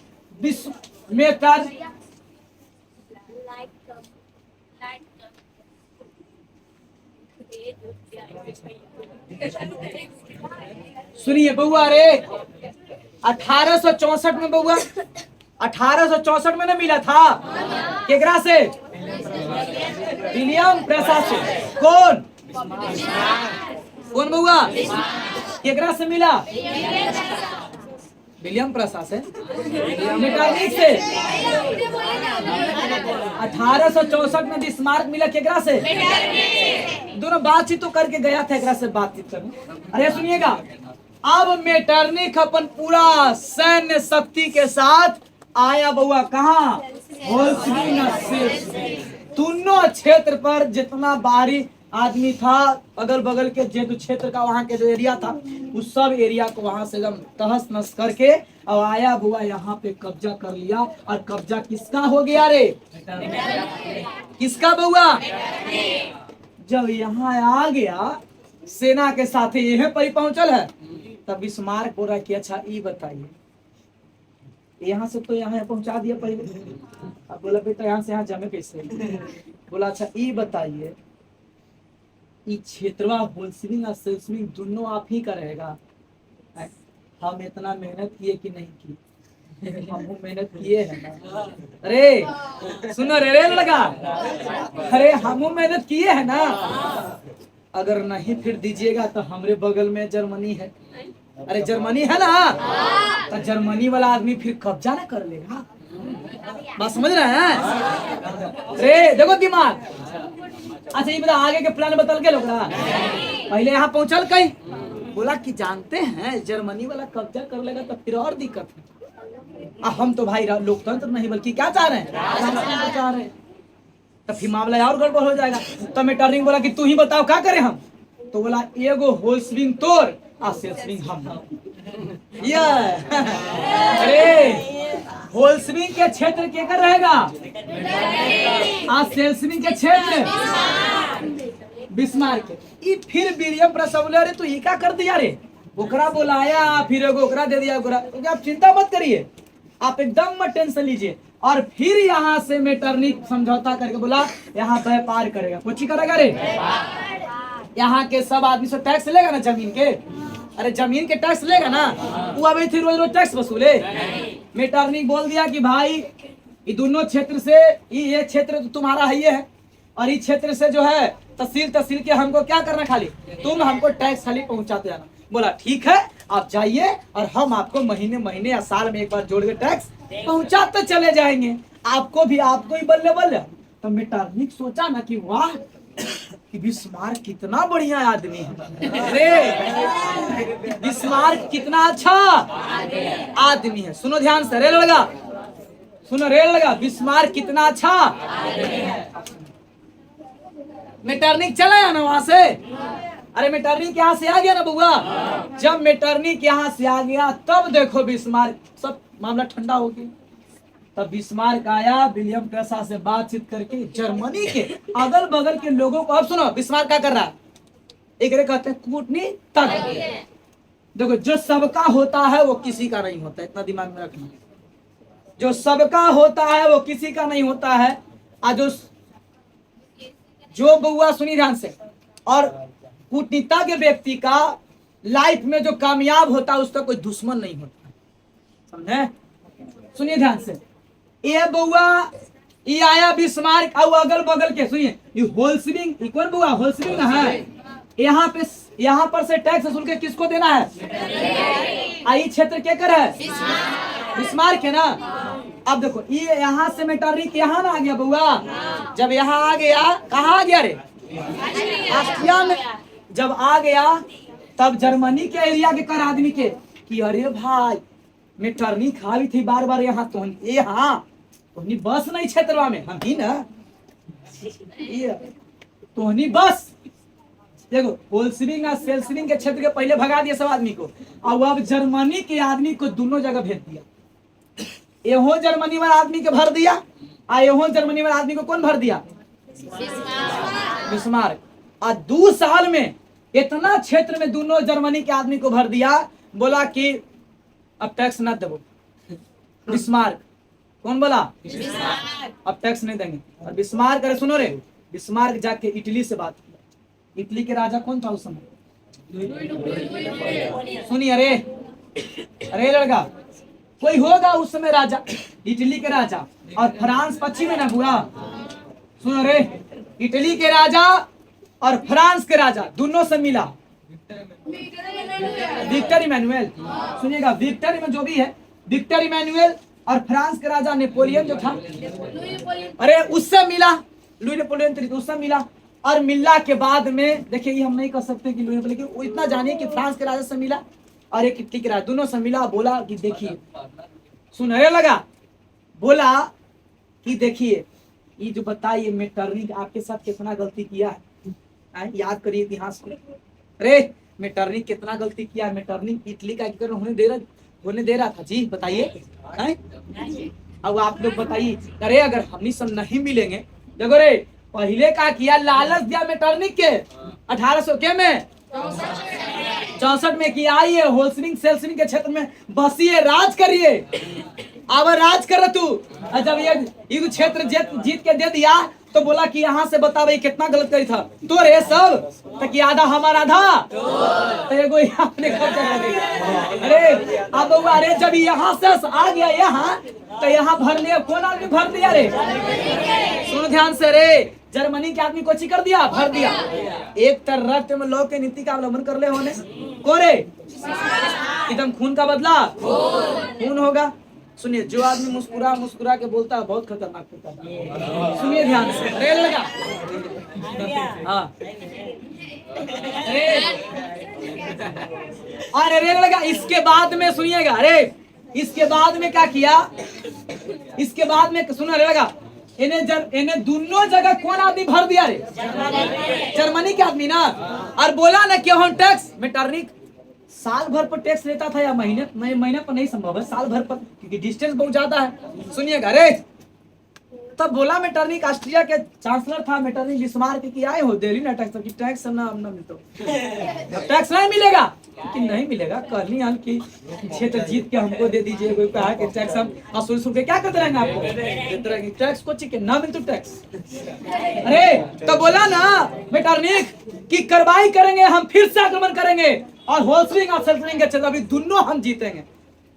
सुनिए बउआ रे, 1864 में बउआ, 1864 में ना मिला था केकरा से? विलियम प्रसा से। कौन कौन बउआ? केकरा से मिला? विलियम प्रसा से, मेटरनिक से। 1864 में बिस्मार्क मिला केकरा से? दोनों बातचीत तो करके गया था एकरा से बातचीत करने। अरे सुनिएगा, अब मेटरनिक अपन पूरा सैन्य शक्ति के साथ आया बउआ कहाँ? होल्सविंग से। दोनों क्षेत्र पर जितना बाहरी आदमी था, अगल बगल के जो क्षेत्र का वहां के जो एरिया था, उस सब एरिया को वहां से एकदम तहस नस करके अब आया बुआ यहाँ पे कब्जा कर लिया। और कब्जा किसका हो गया रे? किसका बउआ? जब यहाँ आ गया सेना के साथ यहीं पर ही पहुंचल है, तब बिस्मार्क बोला कि अच्छा ये बताइए, यहाँ से तो यहाँ पहुंचा दिया पहले। अब बोला बेटा यहाँ से यहाँ जमे कैसे? बोला अच्छा ये बताइए, ये क्षेत्रवा होल्सविंग और सेल्सविंग दोनों आप ही का रहेगा? हम इतना मेहनत किए कि नहीं की? हम मेहनत किए हैं ना। अरे सुनो रे लगा, अरे हम मेहनत किए हैं ना। अगर नहीं फिर दीजिएगा तो हमरे बगल में जर्मनी है। अरे जर्मनी है ना, तो जर्मनी वाला आदमी फिर कब्जा ना कर लेगा। बात समझ रहे हैं? अरे देखो दिमाग। अच्छा ये बता, आगे के प्लान बतल के लोग पहले यहाँ पहुंचल कहीं, बोला कि जानते हैं जर्मनी वाला कब्जा कर लेगा तो फिर और दिक्कत है। हम तो भाई लोकतंत्र नहीं बल्कि क्या चाह रहे हैं? राष्ट्रतंत्र चाह रहे हैं। तो फिर मामला और गड़बड़ हो जाएगा। तो मेटरनिक बोला कि तू ही बताओ क्या करें हम? तो बोला एगो होल्सविंग तोर आ सेल्सविंग हम। अरे होल्सविंग के क्षेत्र केकर रहेगा? आ सेल्सविंग के क्षेत्र बिस्मार्क। फिर विलियम प्रसा बोले अरे तू ये क्या कर दिया रे? ओकरा बुलाया, फिर एगो ओकरा दे दिया। ओकरा आप चिंता मत करिए, आप एकदम मत टेंशन लीजिए। और फिर यहाँ से मेटरनिक समझौता करके बोला यहाँ व्यापार करेगा। कुछ ही करेगा रे? यहाँ के सब आदमी से टैक्स लेगा ना जमीन के। अरे जमीन के टैक्स लेगा ना, वो अभी फिर रोज रोज टैक्स वसूले। मेटरनिक बोल दिया कि भाई ये दोनों क्षेत्र से, ये क्षेत्र तो तुम्हारा ही है, और इस क्षेत्र से जो है तहसील के हमको क्या करना, खाली तुम हमको टैक्स खाली पहुंचाते जाना। बोला ठीक है आप जाइए, और हम आपको महीने महीने या साल में एक बार जोड़ के टैक्स पहुंचाते चले जाएंगे, आपको ही बल्ले बल्ले। तो मेटरनिक सोचा ना कि वाह कि बिस्मार्क कितना बढ़िया आदमी है। अरे बिस्मार्क कितना अच्छा आदमी है। सुनो ध्यान से, रेल लगा, सुनो रेल लगा, बिस्मार्क कितना अच्छा। मेटरनिक चला है ना वहां से। अरे मेटरनिक यहाँ से आ गया ना बुआ। जब मेटरनिक यहाँ से आ गया तब देखो बिस्मार्क सब मामला ठंडा हो गया। तब बिस्मार्क आया विलियम प्रसा से बातचीत करके जर्मनी के अगल बगल के लोगों को। अब सुनो बिस्मार्क क्या कर रहा है, एक कहते हैं कूटनीति। देखो जो सबका होता है वो किसी का नहीं होता, इतना दिमाग में रखना। जो सबका होता है वो किसी का नहीं होता है। आज जो बुआ सुनी ध्यान से, और कूटनीति के व्यक्ति का लाइफ में जो कामयाब होता है उसका कोई दुश्मन नहीं होता, समझे? सुनिए ध्यान से, ये बुआ ये आया बिस्मार्क और अगल बगल के, सुनिए ये होल्सविंग कौन बुआ? होल्सविंग ना है। यहाँ पर से टैक्स वसूल के किसको देना है? आई क्षेत्र क्या कर है? बिस्मार्क है ना। अब देखो ये यहाँ से मेटरनिक यहाँ ना आ गया बउआ, जब यहाँ आ गया कहाँ आ गया रे, ऑस्ट्रिया में जब आ गया तब जर्मनी के एरिया के कर आदमी के कि अरे भाई मेटरनिक खावी थी बार बार यहाँ तो यहाँ तोहनी बस नहीं क्षेत्रवा में हम ही ना ये तोहनी बस देखो होल्सविंग और सेल्सविंग के क्षेत्र के पहले भगा दिया सब आदमी को, और अब जर्मनी के आदमी को दोनों जगह भेज दिया। एहो जर्मनी वाला आदमी के भर दिया और एहो जर्मनी वाला आदमी को कौन भर दिया, बिस्मार्क। और 2 साल में इतना क्षेत्र में दोनों जर्मनी के आदमी को भर दिया, बोला कि अब टैक्स ना दो। बिस्मार्क कौन बोला, अब टैक्स नहीं देंगे। और बिस्मार्क अरे सुनो रे, बिस्मार्क जाके इटली से बात किया। इटली के राजा कौन था उस समय, सुनिए अरे अरे लड़का कोई होगा उस समय राजा, इटली के राजा। और फ्रांस पश्चिम में ना हुआ, सुनो रे, इटली के राजा और फ्रांस के राजा दोनों से मिला विक्टर इमैनुअल। सुनिएगा विक्टर में जो भी है, विक्टर इमैनुअल और फ्रांस के राजा नेपोलियन जो था, अरे उससे मिला, लुई नेपोलियन तरीके उससे मिला। और मिलने के बाद में देखिए ये हम नहीं कर सकते कि लुई नेपोलियन, लेकिन वो इतना जानिए कि फ्रांस के राजा से मिला और एक इटली के राजा, दोनों से मिला। बोला कि देखिए सुनहरे लगा, बोला कि देखिए ये जो बताइए मेटरनिक आपके साथ कितना गलती किया है, याद करिए इतिहास को। अरे मेटरनिक कितना गलती किया है, मेटरनिक इटली का होने दे रहा था जी, बताइए। अब आप लोग बताइए, अरे अगर हम सब नहीं मिलेंगे, देखो रे पहले का किया लालच दिया मेटरनिक के 1800 के में 64 में किया, आइए होल्सविंग सेल्सविंग के क्षेत्र में बसिए, राज करिए। अब राज कर तू, जब ये क्षेत्र जीत के दे दिया तो बोला कि यहाँ से बता भाई कितना गलत करी था तो रे सब तक आधा हमारा था तो आपने अरे अब अरे जब यहाँ से आ गया यहाँ तो यहाँ भर लिया, कौन आदमी भर दिया रे, सुनो ध्यान से रे, जर्मनी के आदमी को ची कर दिया, भर दिया। एक तरह में लोग के नीति का अवलंबन कर ले होने को रे, एकदम खून का बदला खून होगा। सुनिए जो आदमी मुस्कुरा मुस्कुरा के बोलता है बहुत खतरनाक होता है, सुनिए ध्यान से। रेल लगा हाँ अरे रेल लगा। इसके बाद में सुनिएगा, अरे इसके बाद में क्या किया, इसके बाद में सुना रे लगा, इन्हें दोनों जगह कौन आदमी भर दिया रे, जर्मनी के आदमी ना। और बोला ना कि हम टैक्स मेटरनिक साल भर पर टैक्स लेता था या महीने पर नहीं संभव है, साल भर पर, क्योंकि डिस्टेंस बहुत ज्यादा है। सुनिएगा रे, तब बोला मेटरनिक ऑस्ट्रिया के चांसलर था मेटरनिक बिस्मार्क की आए हो दिल्ली ना टैक्स की टैक्स ना मिलता, टैक्स नहीं मिलेगा, लेकिन नहीं मिलेगा करनी हल की क्षेत्र जीत के हमको दे दीजिए। कोई कहा कि टैक्स हम असुल सुन के क्या करते रहेंगे, आपको देते रहेंगे टैक्स को चिके ना मिल तो टैक्स। अरे तो बोला ना मेटरनिक की कार्रवाई करेंगे, हम फिर से आक्रमण करेंगे और होल्सविंग और सेल्सविंग के क्षेत्र अभी दोनों हम जीतेंगे।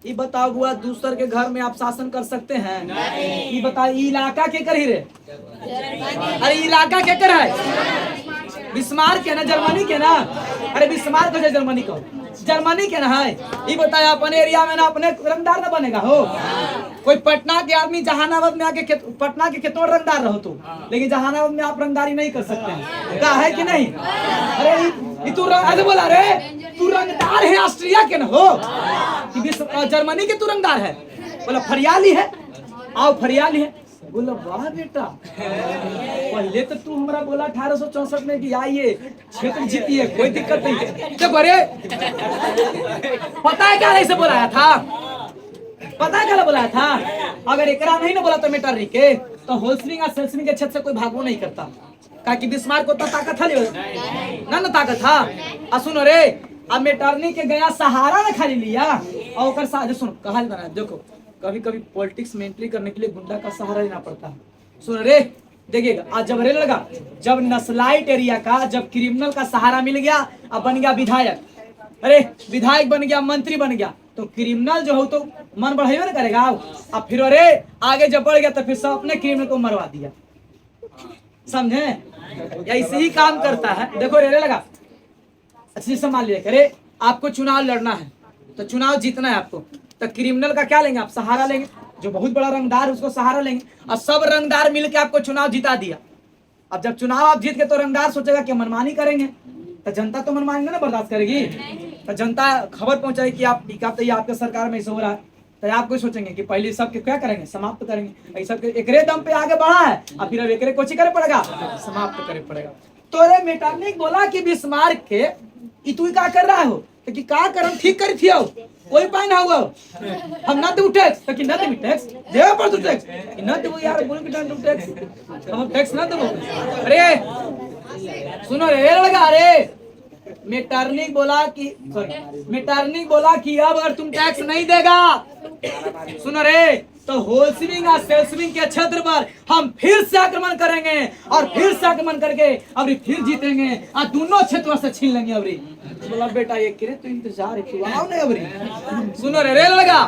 ये बताओ हुआ दूसर के घर में आप शासन कर सकते हैं? ये बताओ इलाका के कर ही रे, अरे इलाका के कर है बिस्मार्क के ना, जर्मनी के ना, अरे बिस्मार्क हो जर्मनी को, जर्मनी के ना है। ये बताया अपने एरिया में ना अपने रंगदार ना बनेगा हो। कोई पटना के आदमी जहानाबाद में आके पटना के कितना रंगदार रहो तो, लेकिन जहानाबाद में आप रंगदारी नहीं कर सकते हैं, क्या है कि नहीं? अरे तू ऐसे बोला रे, तू रंगदार है ऑस्ट्रिया के ना हो कि जर्मनी के तू रंगदार है? बोला फरियाली है, आओ फरियाली है। बोला वाह बेटा, पहले तो तू हमारा बोला 1864 में कि आइए क्षेत्र जीतिए, कोई दिक्कत नहीं। तो अरे पता है क्या ऐसे बोलाया था, पता है क्या बोलाया था? अगर एकरा नहीं ना बोला तो मेटरनिक के, तो होल्सविंग और सेल्सविंग के क्षेत्र से कोई भागो नहीं करता, कि बिस्मार्क को तो ताकत था ना ताकत था। सुनो रे, अब मेटरनिक के गया सहारा ना खाली लिया और सुन कहा जाता है, देखो कभी कभी पॉलिटिक्स में एंट्री करने के लिए गुंडा का सहारा लेना पड़ता है। सुन रे देखिएगा, आज जब रेल लगा, जब नस्लाइट एरिया का जब क्रिमिनल का सहारा मिल गया, अब बन गया विधायक, अरे विधायक बन गया, मंत्री बन गया, तो क्रिमिनल जो हो तो मन बढ़ाइए ना करेगा। अब फिर अरे आगे जब बढ़ गया तो फिर सब अपने क्रिमिनल को मरवा दिया, समझे? ऐसे ही काम करता है। देखो रेल लगा, अच्छी संभाल लिया, अरे आपको चुनाव लड़ना है तो चुनाव जीतना है आपको, तो क्रिमिनल का क्या लेंगे आप? सहारा लेंगे। जो बहुत बड़ा रंगदार उसको सहारा लेंगे, और सब रंगदार मिलकर आपको चुनाव जिता दिया। अब जब चुनाव आप जीत के तो रंगदार सोचेगा कि मनमानी करेंगे, तो जनता तो मनमानी ना बर्दाश्त करेगी। तो जनता खबर पहुंचाएगी कि आप तो ये आपके सरकार में ऐसा हो रहा है, तो आप कोई सोचेंगे कि पहले सबके क्या करेंगे, समाप्त करेंगे। ऐसा एकरे दम पे आगे बढ़ा है, और फिर अब एकरे कोची करे पड़ेगा, समाप्त करे पड़ेगा। तो रे मेटरनिक बोला कि बिस्मार्क के तू क्या कर रहा हो, तो कि का करम ठीक करी थी हो, कोई पाई ना हुआ हम ना दे टैक्स, तो कि ना दे टैक्स देवे पर तू टैक्स ना दे यार, बोल के ना टैक्स, हम टैक्स ना दे। अरे सुनो रे लड़का, अरे मेटरनिक बोला कि अब अगर तुम टैक्स नहीं देगा, सुनो रे, तो होलसेलिंग और सेल्समिंग के क्षेत्र पर हम फिर से आक्रमण करेंगे, और फिर से आक्रमण करके अभी फिर जीतेंगे, और दोनों क्षेत्रों से छीन लेंगे। अभी बोला बेटा ये करे तो इंतजार है, तू आओ नहीं अभी। सुनो रे लगा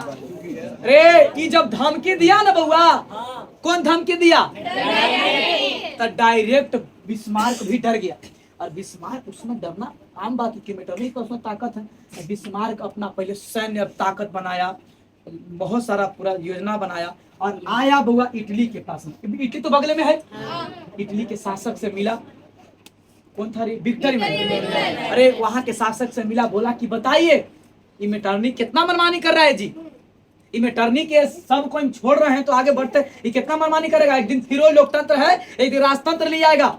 रे, ये जब धमकी दिया ना बउआ, कौन धमकी दिया, तो डायरेक्ट बिस्मार्क भी डर गया। और बिस्मार्क उसमें डरना आम बात है, मेटरनिक उसमें ताकत है। बिस्मार्क अपना पहले सैन्य ताकत बनाया, बहुत सारा पूरा योजना बनाया, और आया बुआ इटली के पास में। इटली तो बगल में है। इटली के शासक से मिला, कौन था रे, विक्टर इमैनुअल। अरे वहां के शासक से मिला, बोला कि बताइए ये मेटरनिक कितना मनमानी कर रहा है जी, ये मेटरनिक के सब कोई छोड़ रहे हैं तो आगे बढ़ते, ये कितना मनमानी करेगा। एक दिन फिर वो लोकतंत्र है, एक दिन राजतंत्र ले आएगा,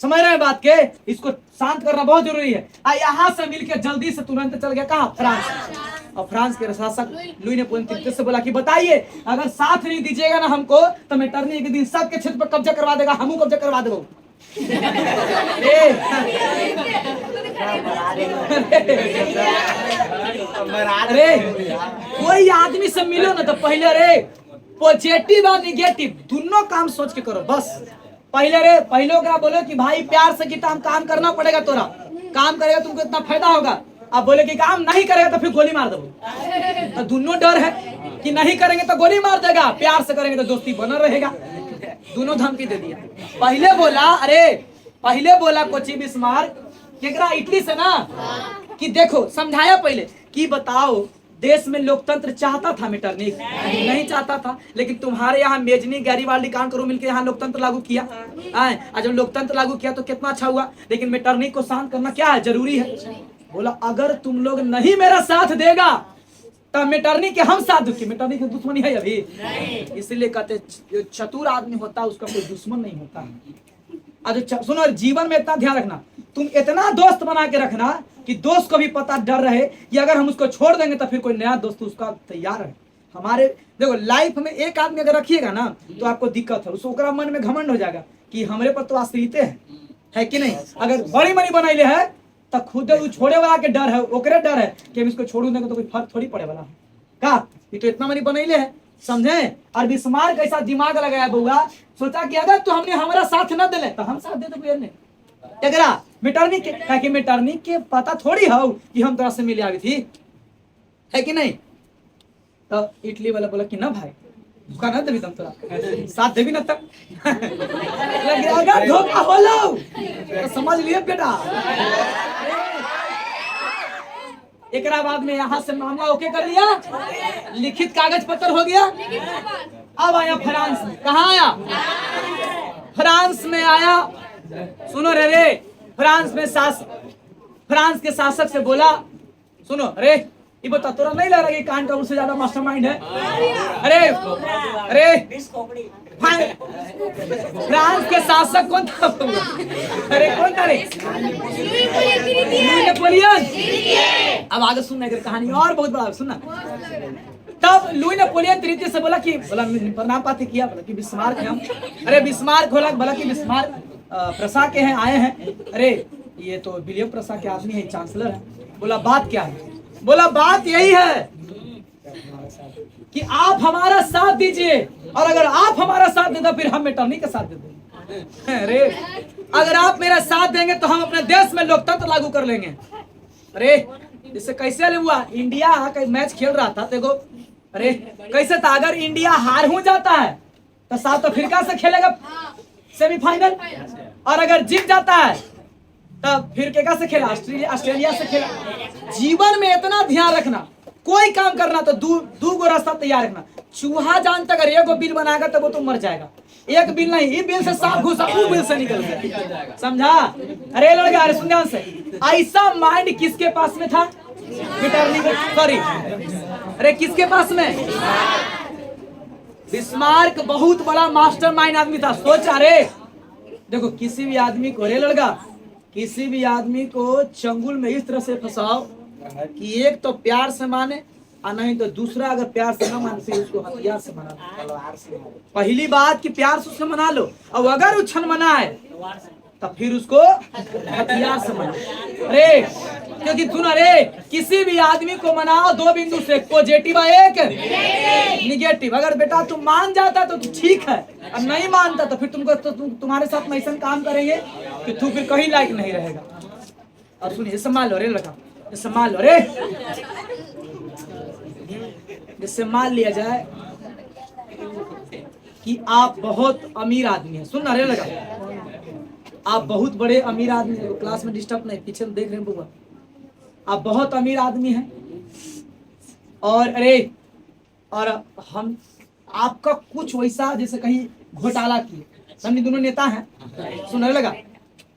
समझ रहे हैं बात के, इसको शांत करना बहुत जरूरी है। यहाँ से मिलकर जल्दी से तुरंत चल गया कहा, फ्रांस। और फ्रांस के शासक लुई नेपोलियन से बोला कि बताइए अगर साथ नहीं दीजिएगा ना हमको, तो मेटरनिक एक दिन सबके क्षेत्र पर कब्जा करवा देगा, हमू कब्जा करवा देगा। अरे कोई आदमी से मिलो ना तो पहले रे पॉजिटिव और निगेटिव दोनों काम सोच के करो बस। पहले क्या बोलो कि भाई प्यार से कितना काम करना पड़ेगा, तोरा काम करेगा तुमको इतना फायदा होगा। अब बोले कि काम नहीं करेगा तो फिर गोली मार दो, तो दोनों डर है कि नहीं करेंगे तो गोली मार देगा, प्यार से करेंगे तो दोस्ती बना रहेगा। दोनों धमकी दे दिया। पहले बोला कोची बिस्मार्क केकरा, इटली से ना, कि देखो समझाया पहले कि बताओ देश में लोकतंत्र चाहता था मेटरनिक, नहीं चाहता था, लेकिन तुम्हारे यहाँ मेजनी गैरीवाल्डी कानपुर मिलकर यहाँ लोकतंत्र लागू किया। जब लोकतंत्र लागू किया तो कितना अच्छा हुआ, लेकिन मेटरनिक को शांत करना क्या है, जरूरी है। बोला अगर तुम लोग नहीं मेरा साथ देगा तो मेटरनिक के हम साथ दूंगे। मेटरनिक की दुश्मनी है अभी, इसलिए कहते जो चतुर आदमी होता है उसका कोई दुश्मन नहीं होता है। सुनो जीवन में इतना ध्यान रखना, तुम इतना दोस्त बना के रखना कि दोस्त को भी पता डर रहे कि अगर हम उसको छोड़ देंगे तो फिर कोई नया दोस्त उसका तैयार है। हमारे देखो लाइफ में एक आदमी अगर रखिएगा ना तो आपको दिक्कत है, उसका मन में घमंड हो जाएगा कि हमारे पर तो आश्रित है कि नहीं। अगर बड़ी मनी बनाइले है तो खुद छोड़े वाला के डर है, ओकरे डर है कि हम इसको छोड़ देंगे तो कोई फर्क थोड़ी पड़े वाला है का, ये तो इतना मनी बनाइले है, समझे। और बिस्मार्क ऐसा दिमाग लगाया बउआ, सोचा कि अगर तो हमने हमारा साथ न दिले तो हम साथ दे दे एकरा मेटरनिक के, मेटरनिक के पता थोड़ी हो कि हम तरह से मिले आई थी, है कि नहीं। तो इटली वाला बोला कि ना भाई उसका ना देवी तुम तोरा साथ देवी ना तक अगर धोखा होलो तो समझ लिए बेटा। एकरा बाद में यहाँ से मामला ओके कर लिया, लिखित कागज पत्र हो गया। अब आया फ्रांस में, कहाँ आया, फ्रांस में आया। सुनो रे फ्रांस के शासक से बोला, सुनो रे ये बता तोरा नहीं लग रहा कि कान का से ज्यादा मास्टरमाइंड है। अरे फ्रांस के शासक कौन था, अरे कौन था रे, नेपोलियन। अब आगे सुनना कहानी और बहुत बड़ा सुनना। तब लुई नेपोलियन तरीके से बोला प्रणाम पाती किया, बोला कि बिस्मार्क है हम। अरे बिस्मार्क बोला कि बिस्मार्क प्रसा के हैं, आए हैं। अरे ये तो विलियम प्रसा के आदमी है, चांसलर है। बोला बात क्या है, बोला बात यही है कि आप हमारा साथ दीजिए, और अगर आप हमारा साथ दे तो फिर हम मेटरनिक का साथ दे देंगे। अरे अगर आप मेरा साथ देंगे तो हम अपने देश में लोकतंत्र लागू कर लेंगे। अरे इससे कैसे हुआ, इंडिया का मैच खेल रहा था देखो, अरे कैसे था, अगर इंडिया हार हो जाता है तो साउथ अफ्रीका से खेलेगा सेमीफाइनल, और अगर जीत जाता है तब फिर केगा से खेला, ऑस्ट्रेलिया से खेला। जीवन में इतना ध्यान रखना कोई काम करना तो दू गो रास्ता तैयार रखना। चूहा जानता अगर एगो बिल बनाएगा तो वो तो मर जाएगा। एक बिल नहीं, ये बिल से सांप घुसा वो बिल से निकल गया, समझा? अरे लड़का, अरे सुन ध्यान से, ऐसा माइंड किसके पास में था? सॉरी, अरे किसके पास में? बिस्मार्क बहुत बड़ा मास्टर माइंड आदमी था। सोचा रे, देखो किसी भी आदमी को, रे लड़का, किसी भी आदमी को चंगुल में इस तरह से फंसाओ कि एक तो प्यार से माने और नहीं तो दूसरा अगर प्यार से न माने फिर उसको हथियार से मना लो। पहली बात कि प्यार से उससे मना लो, और अगर वो छन मनाए तब फिर उसको हथियार से मना। अरे क्योंकि सुन, अरे किसी भी आदमी को मनाओ दो बिंदु से, पॉजिटिव एक निगेटिव। अगर बेटा तुम मान जाता तो ठीक है, और नहीं मानता तो फिर तुमको तुम्हारे साथ में ऐसा काम करेंगे कि तू फिर कहीं लायक नहीं रहेगा। और सुनिए, संभाल लो रे लड़का, संभाल लो रे। जिससे मान लिया जाए कि आप बहुत अमीर आदमी हैं, सुन ना रे लड़का, आप बहुत बड़े अमीर आदमी हैं। क्लास में डिस्टर्ब नहीं, पीछे देख रहे हैं बुआ, आप बहुत अमीर आदमी हैं और अरे और हम आपका कुछ वैसा जैसे कहीं घोटाला किए, हमने दोनों नेता हैं, सुन रे लगा,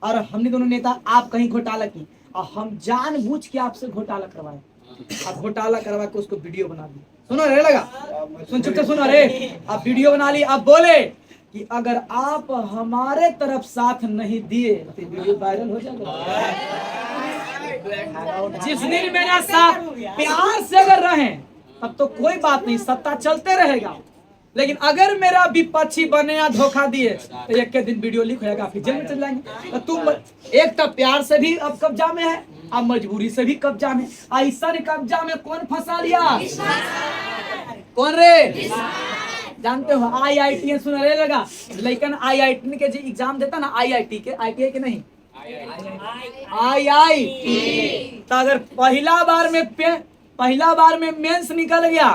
और हमने दोनों नेता आप कहीं घोटाला की और हम जानबूझ के आपसे घोटाला करवाए, आप घोटाला करवा के उसको वीडियो बना दिए। सुनो रे लगा, सुन चुप से सुनो रे, आप वीडियो बना ली, आप बोले कि अगर आप हमारे तरफ साथ नहीं दिए तो वीडियो वायरल हो जाएगा। जिस दिन मेरा साथ प्यार से अगर रहे तब तो कोई बात नहीं, सत्ता चलते रहेगा, लेकिन अगर मेरा विपक्षी बने या धोखा दिए तो एक के दिन वीडियो लीक हो जाएगा, फिर जेल में चल जाएंगे। तो तुम एक तो प्यार से भी अब कब्जा में है, अब मजबूरी से भी कब्जा में। ऐसा कब्जा में कौन फंसा लिया? कौन रे? जानते हो IIT सुन रहे लगा, लेकिन IIT के जो एग्जाम देता ना, IIT के, IIT के नहीं IIT, तो अगर पहला बार में मेंस निकल गया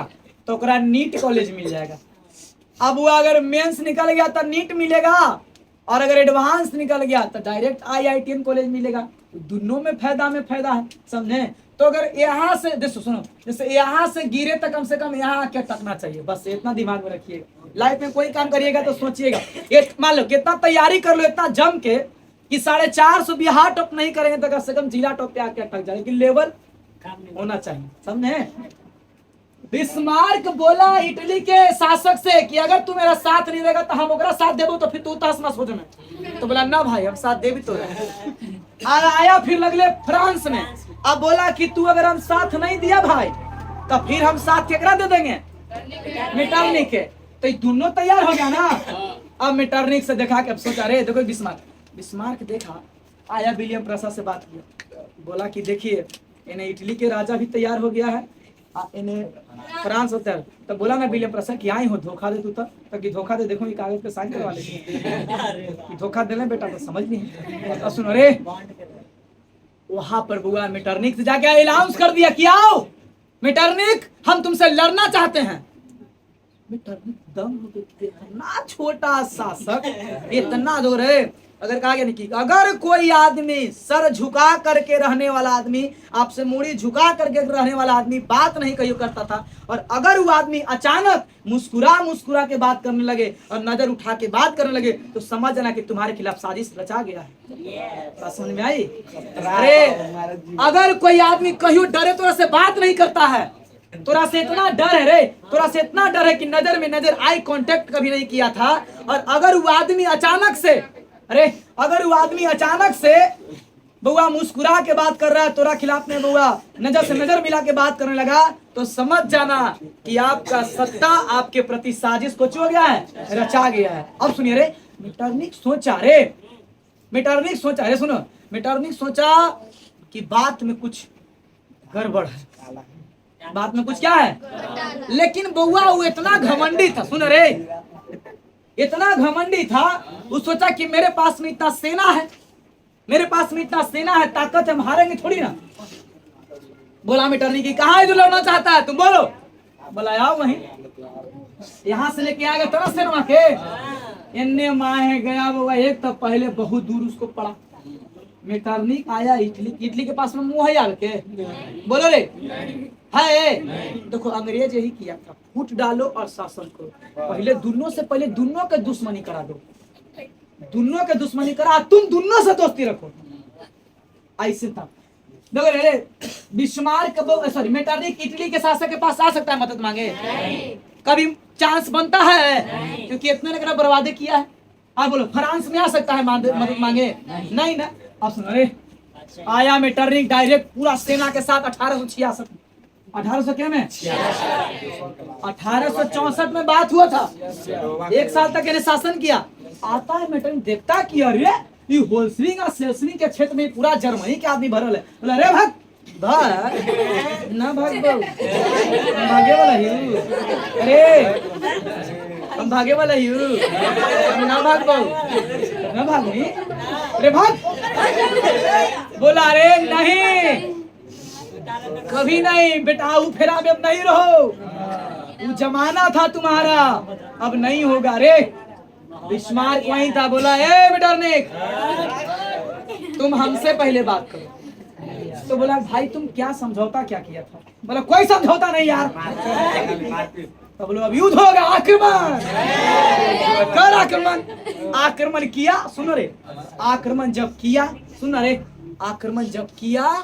तो ओकरा नीट कॉलेज मिल जाएगा। अब वो अगर मेंस निकल गया तो नीट मिलेगा, और अगर एडवांस निकल गया तो डायरेक्ट IITN कॉलेज मिलेगा। दोनों में फायदा है, समझे? तो अगर यहाँ से देखो, सुनो, जैसे यहाँ से गिरे तो कम से कम यहाँ आके टकना चाहिए, बस इतना दिमाग में रखिएगा। लाइफ में कोई काम करिएगा तो सोचिएगा, मान लो कितना तैयारी कर लो इतना जम के कि 450 बिहार टॉप नहीं करेंगे तो कम से कम जिला टॉप पे आके अटक जाए, लेकिन लेवल होना चाहिए, समझे? बिस्मार्क बोला इटली के शासक से कि अगर तू मेरा साथ नहीं देगा तो हम ओकरा साथ देबो तो फिर तू तहस नहस हो जाए। तो बोला ना भाई, हम साथ देबी तो और आया फिर लगले फ्रांस में, अब बोला कि तू अगर हम साथ नहीं दिया भाई तो फिर हम साथ केकरा दे देंगे? मेटरनिक के। तो ये दोनों तैयार हो गया ना। अब मेटरनिक से देखा कि अब सोचा, अरे देखो बिस्मार्क देखा, आया विलियम प्रसाद से बात किया, बोला कि देखिए इन्हें इटली के राजा भी तैयार हो गया है, इन्हें फ्रांस होता है। तो बोला ना विलियम प्रसाद कि आई हो धोखा दे तू, तब कि धोखा दे, देखो ये कागज पे साइन करवा ले, धोखा देना बेटा तो समझ नहीं। सुनो रे, वहां पर बुआ मेटरनिक से जाके अनाउंस कर दिया कि आओ मेटरनिक, हम तुमसे लड़ना चाहते हैं। मेटरनिक दम हो गया, इतना छोटा शासक इतना जोर है। अगर कहा गया नहीं कि अगर कोई आदमी सर झुका करके रहने वाला आदमी, आपसे मूड़ी झुका करके रहने वाला आदमी बात नहीं कहीं करता था, और अगर वो आदमी अचानक मुस्कुरा के बात करने लगे और नजर उठा के बात करने लगे तो समझ जाना कि तुम्हारे खिलाफ साजिश रचा गया है। बात समझ में आई? अरे अगर कोई आदमी कहीं डरे तोरा से बात नहीं करता है, तोरा से इतना डर है रे, तोरा से इतना डर है कि नजर में नजर आई कांटेक्ट कभी नहीं किया था, और अगर वो आदमी अचानक से बउआ मुस्कुरा के बात कर रहा है तोरा खिलाफ में, बउआ नजर से नजर मिला के बात करने लगा, तो समझ जाना कि आपका सत्ता आपके प्रति साजिश कुछ हो गया है, रचा गया है। अब सुनिए रे, मेटरनिक सोचा, मेटरनिक सोचा कि बात में कुछ गड़बड़ है, बात में कुछ क्या है। लेकिन बउआ वो इतना घमंडी था, सुन रे, इतना घमंडी था, वो सोचा कि मेरे पास में इतना सेना है, ताकत है, हम हारेंगे थोड़ी ना। बोला मेटरनिक की कहाँ है जो लड़ना चाहता है, तुम बोलो। बोला आओ वहीं, यहाँ से लेके आएगा तरह से वहां के इन्ने माहे गया बउआ, एक तो पहले बहुत दूर उसको पड़ा। मेटरनिक आया इटली के पास में मुहैया के, बोलो रे, है। देखो अंग्रेज यही किया था, फूट डालो और शासन करो। पहले दोनों के दुश्मनी करा दो, दोनों के दुश्मनी करा, तुम दोनों से दोस्ती रखो, ऐसे था। देखो बिस्मार्क सॉरी मेटरनिक इटली के शासक के पास आ सकता है मदद मांगे? कभी चांस बनता है? क्योंकि इतने ने बर्बादी किया है। आप बोलो फ्रांस में आ सकता है मदद मांगे? नहीं ना। आप सुनो, अरे आया मेटरनिक डायरेक्ट पूरा सेना के साथ 1866 1800 क्या में 1864 में बात हुआ था। 1 साल तक इन्हें शासन किया। आता है मेटरनिक, देखता कि अरे ये होल्स्विंग और सेल्सविंग के क्षेत्र में पूरा जर्मनी के आदमी भरल है। बोला अरे भाग ना भाग भागे वाला ही, अरे हम भागे वाला ही ना भाग ना भाग नहीं, अरे भाग। बोला अरे नहीं, कभी नहीं बेटा, वो फेरा में अब नहीं रहो, वो जमाना था तुम्हारा, अब नहीं होगा। रे बिस्मार्क वहीं था। बोला ए मेटरनिक, तुम हमसे पहले बात करो। तो बोला भाई तुम क्या समझौता क्या किया था? बोला कोई समझौता नहीं यार। तो बोलो अब युद्ध होगा, आक्रमण कर। आक्रमण किया। सुनो रे, आक्रमण जब किया, सुन रे, आक्रमण जब किया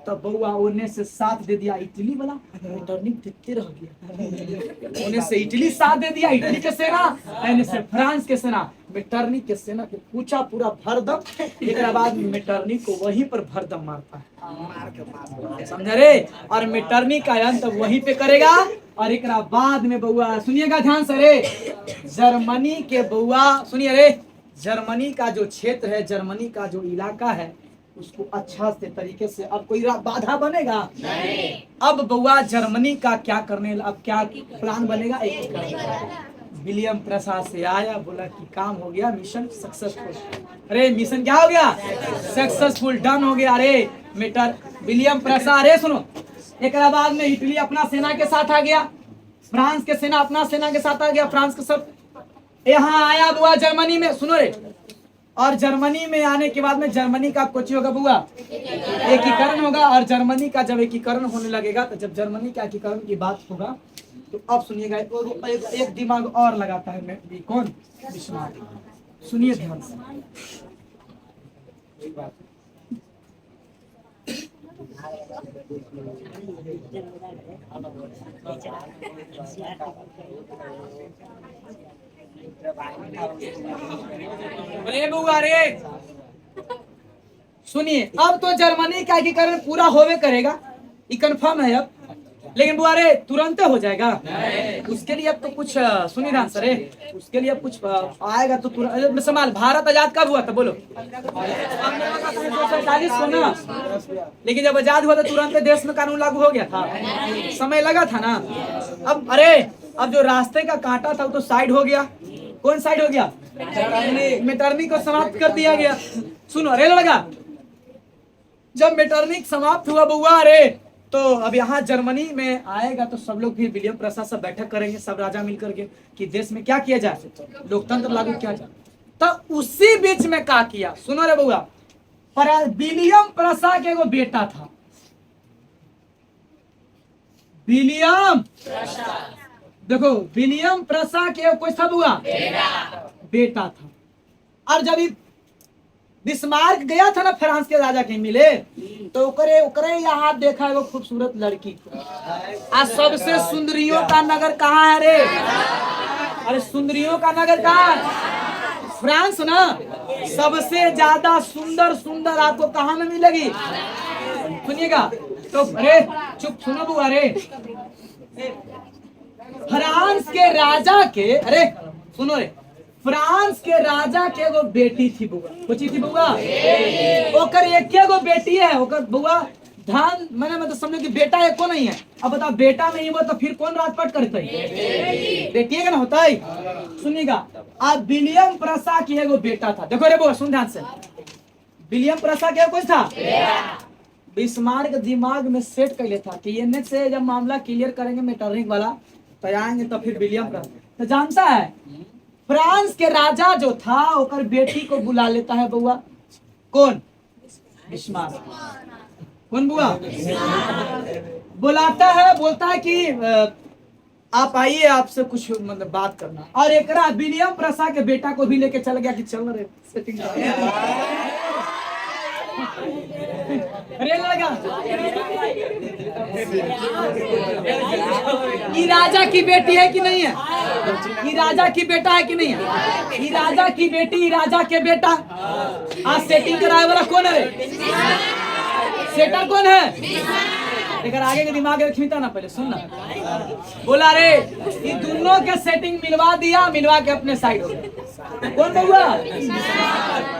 तब बउआ उन्हें से साथ दे दिया इटली वाला। मेटरनिक देखते रह गया। उन्हें से इटली साथ दे दिया, इटली के सेना, उन्हें से फ्रांस के सेना। मेटरनिक के सेना को पूछा पूरा भरदम। एक बाद मेटरनिक को वहीं पर भरदम मारता है, समझ रे। और मेटरनिक का अंत वहीं पे करेगा। और एक बाद में बउआ सुनिएगा ध्यान से रे, जर्मनी के बउआ सुनिए रे, जर्मनी का जो क्षेत्र है, जर्मनी का जो इलाका है, उसको अच्छा से तरीके से, अब कोई बाधा बनेगा नहीं। अब बउआ जर्मनी का क्या करने, अब क्या प्लान बनेगा? एक विलियम प्रसा से आया, बोला कि काम हो गया, मिशन सक्सेसफुल। अरे मिशन क्या हो गया? सक्सेसफुल, डन हो गया। अरे विलियम प्रसा, अरे सुनो, एक बाद में इटली अपना सेना के साथ आ गया, फ्रांस के सेना अपना सेना के साथ आ गया, फ्रांस के सब यहाँ आया बुआ जर्मनी में। सुनो रे, और जर्मनी में आने के बाद में जर्मनी का कुछ होगा बुआ, एकीकरण होगा। और जर्मनी का जब एकीकरण होने लगेगा, तो जब जर्मनी का एकीकरण की बात होगा, तो अब सुनिएगा एक दिमाग और लगाता है मैं, कौन? बिस्मार्क। सुनिए ध्यान से, अरे बुआ रे सुनिए, अब तो जर्मनी का एकीकरण पूरा होवे करेगा, ये कंफर्म है अब। लेकिन बुआ रे तुरंत हो जाएगा? उसके लिए अब तो कुछ सुनिए ध्यान से रे, उसके लिए अब कुछ आएगा तो तुरंत। सवाल, भारत आजाद कब हुआ था बोलो? 1947 को ना। लेकिन जब आजाद हुआ तो तुरंत देश में कानून लागू हो गया था? समय लगा था ना। अब अरे अब जो रास्ते का कांटा था वो तो साइड हो गया। कौन साइड हो गया? मेटरनिक को समाप्त कर दिया गया। सुनो अरे लड़का, जब मेटरनिक समाप्त हुआ बुआ रे, तो अब यहाँ जर्मनी में आएगा तो सब लोग भी विलियम प्रसा सब बैठक करेंगे, सब राजा मिलकर के, कि देश में क्या किया जाए, लोकतंत्र लागू किया जाए। तो उसी बीच में क्या किया, सुनो रे बुआ, पर विलियम प्रसा के वो बेटा था, विलियम देखो विलियम प्रसा के कोई था बुआ, बेटा था। और जब बिस्मार्क गया था ना फ्रांस के राजा के मिले, तो ओकरे यहाँ देखा है वो खूबसूरत लड़की को। आज सबसे सुंदरियों का नगर कहाँ है रे? अरे सुंदरियों का नगर कहाँ है? फ्रांस ना। सबसे ज्यादा सुंदर सुंदर आपको कहाँ में मिलेगी? सुनिएगा तो, अरे चुप सुनो बुआ रे, फ्रांस के राजा के, अरे सुनो रे, फ्रांस के राजा के वो बेटी थी बुआ, कुछ थी बुआ, ओकर एक गो बेटी है, ओकर बुआ ध्यान मैंने मतलब समझो कि बेटा एक को नहीं है। अब बताओ बेटा नहीं हो तो फिर कौन राजपाट करता है? बेटी है ना होता है। सुनिएगा, अब विलियम प्रसा की एगो बेटा था। देखो रे बुआ सुन ध्यान से, विलियम प्रसा के कुछ था, बिस्मार्क दिमाग में सेट कर लेता कि ये नेक्स्ट से जब मामला क्लियर करेंगे मेटरनिक वाला तो आएंगे, तो फिर विलियम का तो जानता है फ्रांस के राजा जो था ओकर बेटी को बुला लेता है बुआ, कौन? बिस्मार्क। कौन बुआ? बुलाता है, बोलता है कि आप आइए, आपसे कुछ मतलब बात करना। और एकरा विलियम प्रसा के बेटा को भी लेके चल गया कि चल रहे सेटिंग लगा। ये राजा की बेटी है कि नहीं है? ये राजा की बेटा है कि नहीं है? ये राजा की बेटी, राजा के बेटा। आज सेटिंग कराए वाला कौन है? सेटर कौन है? लेकर आगे के दिमाग में खींचा ना, पहले सुनना। बोला रे ये दोनों के सेटिंग मिलवा दिया, मिलवा के अपने साइड हो गया। कौन बउआ?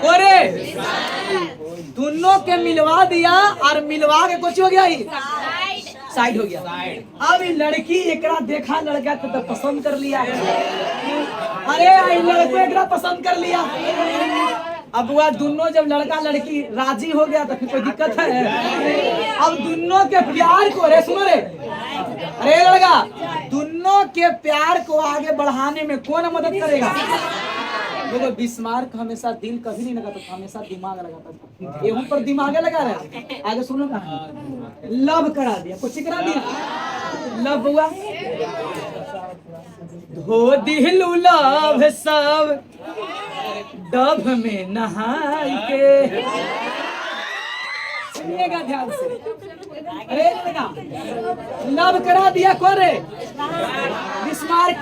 कोरे दोनों के मिलवा दिया और मिलवा के कुछ हो गया, ही साइड हो गया। अब ये लड़की एकरा देखा, लड़का तो पसंद कर लिया। अरे लड़को एकरा पसंद कर लिया। अब वह दोनों जब लड़का लड़की राजी हो गया तो फिर कोई दिक्कत है? अब दोनों के प्यार को, अरे सुनो रे, अरे लड़का, दोनों के प्यार को आगे बढ़ाने में कौन मदद करेगा? देखो बिस्मार्क हमेशा दिल कभी नहीं लगाता था, हमेशा दिमाग लगाता था। गेहूं पर दिमाग लगा रहे। आगे सुनो कहानी। लव करा दिया, कुछ करा दिया, लव हुआ। धो दिलू लव सब डब में नहाई के। सुनिएगा ध्यान से। अरे लगा लव करा दिया कौन रे? बिस्मार्क।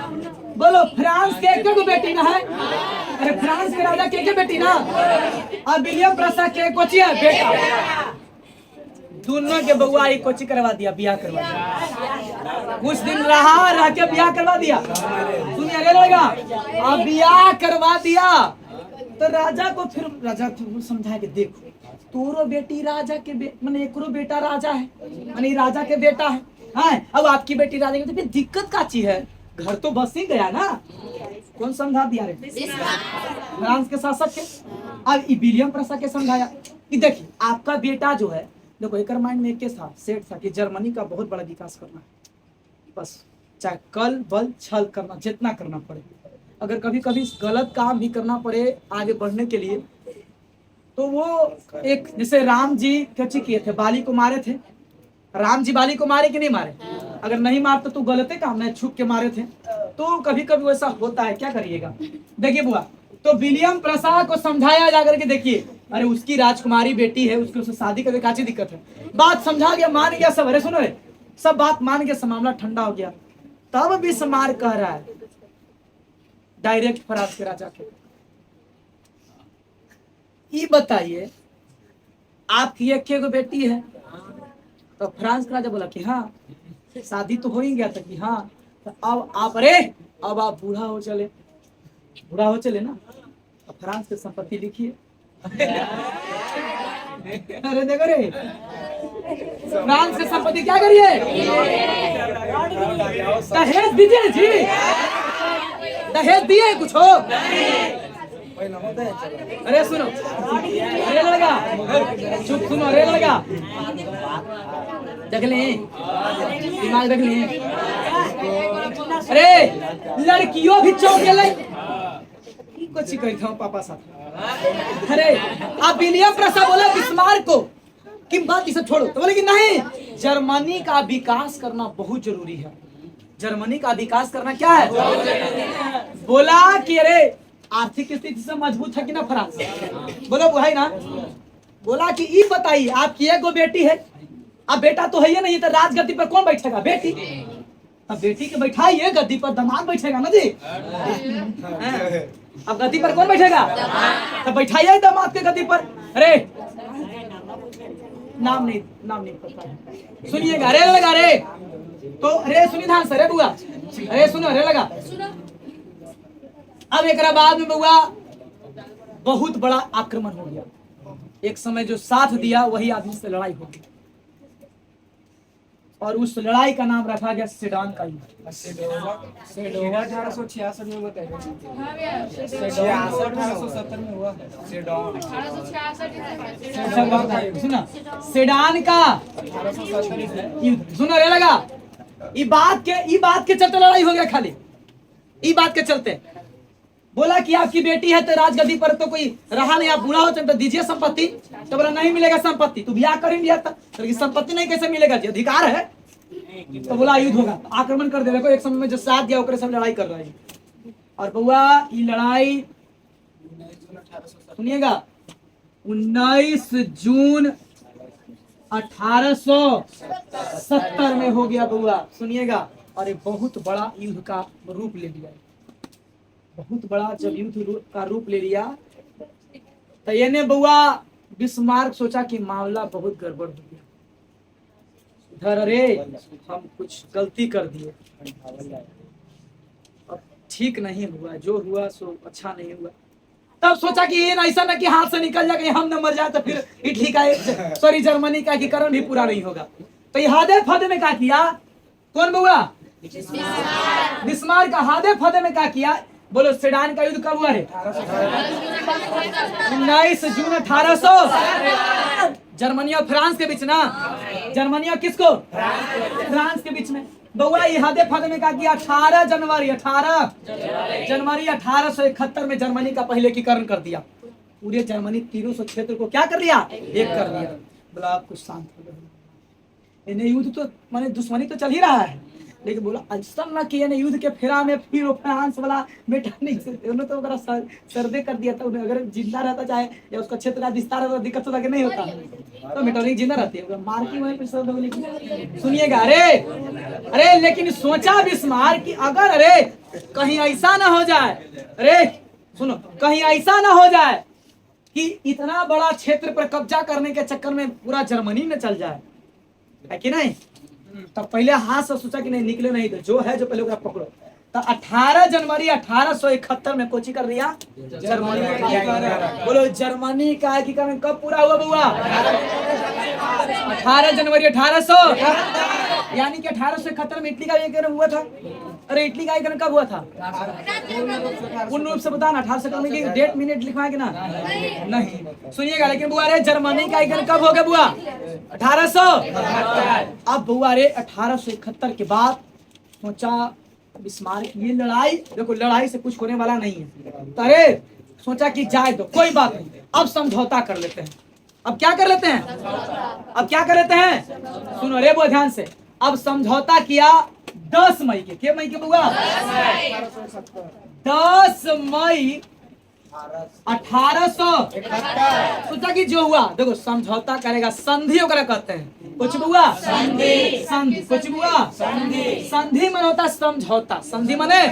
बोलो फ्रांस के एक बेटी ना है? अरे फ्रांस के राजा के बेटी ना? और विलियम प्रसा के कोची है बेटा। दोनों के बउआ कोची करवा दिया, ब्याह करवा दिया। कुछ दिन रह के ब्याह करवा दिया। सुनिए अरे लगा, अब ब्याह करवा दिया तो राजा को फिर राजा समझाया कि देखो तोरो बेटी राजा के मैंने एकरो बेटा राजा है, मैंने राजा के बेटा है। हाँ, अब आपकी बेटी राजा की, तो फिर दिक्कत का चीज है? घर तो बस ही गया ना। कौन समझा दिया रे? फ्रांस के शासक के। अब विलियम प्रसा के समझाया कि देखिए आपका बेटा जो है, देखो एक माइंड में एक था, सेट था कि जर्मनी का बहुत बड़ा विकास करना है। बस चाहे कल बल छल करना, जितना करना पड़े, अगर कभी कभी गलत काम भी करना पड़े आगे बढ़ने के लिए, तो वो एक जैसे राम जी क्या किए थे, बाली को मारे थे। राम जी बाली को मारे कि नहीं मारे? अगर नहीं मारते तो गलत काम है, छुप के मारे थे। तो कभी कभी वैसा होता है, क्या करिएगा? देखिए बुआ, तो विलियम प्रसा को समझाया जाकर के देखिए, अरे उसकी राजकुमारी बेटी है, उसकी उससे शादी करने का दिक्कत है। बात समझा गया, मान गया सब। अरे सुनो रे, सब बात मान गया, सब मामला ठंडा हो गया। तब बिस्मार्क कह रहा है डायरेक्ट फ्रांस के राजा के, ये बताइए आपकी एक बेटी है? तो फ्रांस का राजा बोला कि हाँ, शादी तो हो ही गया था कि हाँ, तो अब आप, अरे अब आप बूढ़ा हो चले ना, अब फ्रांस की संपत्ति लिखिए। अरे देखो रे, फ्रांस की संपत्ति क्या करिए? दहेज दीजिए जी, दहेज दिए कुछ हो? अरे सुनो, अरे लड़का चुप, सुनो अरे लड़का, देख ले दिमाग, देख ले। अरे लड़कियों भी चौंके कुछ ही कही था पापा साथ। अरे अब विलियम प्रसा बोला बिस्मार्क को कि बात इसे छोड़ो, तो बोले कि नहीं, जर्मनी का विकास करना बहुत जरूरी है। जर्मनी का विकास करना क्या है? बोला कि अरे आर्थिक स्थिति से मजबूत है कि ना फ्रांस? बोलो भाई ना। बोला कि ये बताइए आपकी एक बेटी है, अब बेटा तो है ही नहीं, तो राजगद्दी पर कौन बैठेगा? बेटी। अब बेटी के बैठाइए गद्दी पर, दामाद बैठेगा ना जी। अब गद्दी पर कौन बैठेगा? तो बैठाइए दामाद के गद्दी पर। अरे नाम नहीं पता, सुनिएगा। अरे लगा रे, तो अरे सुनिए ध्यान से, अरे बुआ, अरे सुनो, अरे लगा। अब एक बाद में बुआ बहुत बड़ा आक्रमण हो गया। एक समय जो साथ दिया वही आदमी से लड़ाई हो गई, और उस लड़ाई का नाम रखा गया सेडान का युद्ध। सेडोवा 1866 में बताया, 1870 में हुआ सेडोन। सुना सेडान का युद्ध, सुना रे लगा। ये बात के चलते लड़ाई हो गया, खाली ये बात के चलते। बोला कि आपकी बेटी है तो राजगद्दी पर तो कोई रहा नहीं, आप बूढ़ा हो तो दीजिए संपत्ति। तो बोला नहीं मिलेगा संपत्ति, तो ब्याह कर ही लिया था, तो संपत्ति नहीं कैसे मिलेगा जी, अधिकार है। तो बोला युद्ध होगा, आक्रमण कर देगा। एक समय में जो साथ दिया ओकरे सब लड़ाई कर रहा है। और बउआ ये लड़ाई सुनिएगा 19 जून 1870 में हो गया बउआ, सुनिएगा। और एक बहुत बड़ा युद्ध का रूप ले लिया, बहुत बड़ा जब युद्ध का रूप ले लिया तो ये ने बउआ बिस्मार्क सोचा कि मामला बहुत गड़बड़ हो गया, इधर अरे हम कुछ गलती कर दिए, अब ठीक नहीं हुआ, जो हुआ सो अच्छा नहीं हुआ। तब सोचा कि ये ऐसा ना कि हाथ से निकल जाए, हम न मर जाए तो फिर इटली का सॉरी जर्मनी का एकीकरण भी पूरा नहीं होगा। तो ये हादे फादे में क्या किया, कौन बउआ बिस्मार्क का हादे फादे में क्या किया, बोलो सेडान का युद्ध कब हुआ रे 19 जून 1800 जर्मनी और फ्रांस के बीच ना, जर्मनी और किसको फ्रांस के बीच में। बउआ हादे फादे में क्या किया 18 जनवरी 1871 में जर्मनी का पहले एकीकरण कर दिया, पूरे जर्मनी 300 क्षेत्र को क्या कर लिया, एक कर लिया। बोला आप कुछ शांत हो गए, इन्हें युद्ध तो माने दुश्मनी तो चल ही रहा है, लेकिन बोला ऐसा ना कि युद्ध के फेरा में फिर फ्रांस वाला बेटा नहीं, उन्होंने तो अगर सर्वे कर दिया था, उन्हें अगर जिंदा रहता चाहे या उसका क्षेत्र का विस्तार रहता दिक्कत तो नहीं होता, तो मेटोनिक जिंदा रहती है, मार की वहीं पे सर्वे होने की। सुनिएगा अरे लेकिन सोचा बिस्मार्क कि अगर अरे कहीं ऐसा ना हो जाए, अरे सुनो कहीं ऐसा ना हो जाए कि इतना बड़ा क्षेत्र पर कब्जा करने के चक्कर में पूरा जर्मनी में चल जाए, है कि नहीं। तब पहले हाथ से सोचा कि नहीं निकले नहीं तो जो है जो पहले ओकरा पकड़ो। तो 18 जनवरी 1871 में कोची कर दिया जर्मनी का। बोलो जर्मनी का एकीकरण कब पूरा हुआ बउआ 18 जनवरी 1800, यानी कि 1871 में इटली का एकीकरण हुआ था। अरे इटली का एकीकरण कब हुआ था, पूर्ण रूप से बताना 1871 की डेट मिनट लिखवाएंगे ना, नहीं सुनिएगा। लेकिन बुआ रे जर्मनी का एकीकरण कब हो गया बुआ 1800। अब बुआ रे 1871 के बाद सोचा बिस्मार्क ये लड़ाई देखो लड़ाई से कुछ होने वाला नहीं है, तो अरे सोचा कि जाए दो कोई बात नहीं, अब समझौता कर लेते हैं। अब क्या कर लेते हैं, अब क्या कर लेते हैं, सुनो रे बुआ ध्यान से। अब समझौता किया 10 मई के मई के बुआ 10 मई 1800। सोचा कि जो हुआ देखो समझौता करेगा, संधि ओकरा कहते हैं, कुछ बुआ संधि कुछ बुआ संधि मन होता समझौता, संधि मने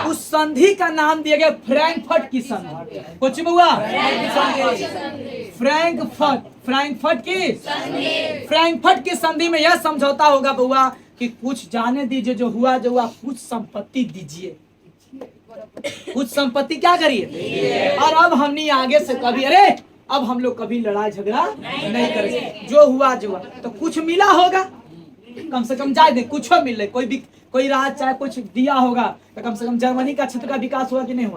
उस संधि का नाम दिया गया फ्रैंकफर्ट की संधि, कुछ बुआ फ्रैंकफर्ट की संधि में यह समझौता होगा बुआ कि कुछ जाने दीजिए, जो हुआ कुछ संपत्ति दीजिए, कुछ संपत्ति क्या करिए, और अब हमने आगे से कभी अरे अब हम लोग कभी लड़ाई झगड़ा नहीं करेंगे, जो हुआ तो कुछ मिला होगा, कम से कम जाए दे कुछ मिले, कोई राज चाहे कुछ दिया होगा तो कम से कम जर्मनी का क्षेत्र का विकास हुआ कि नहीं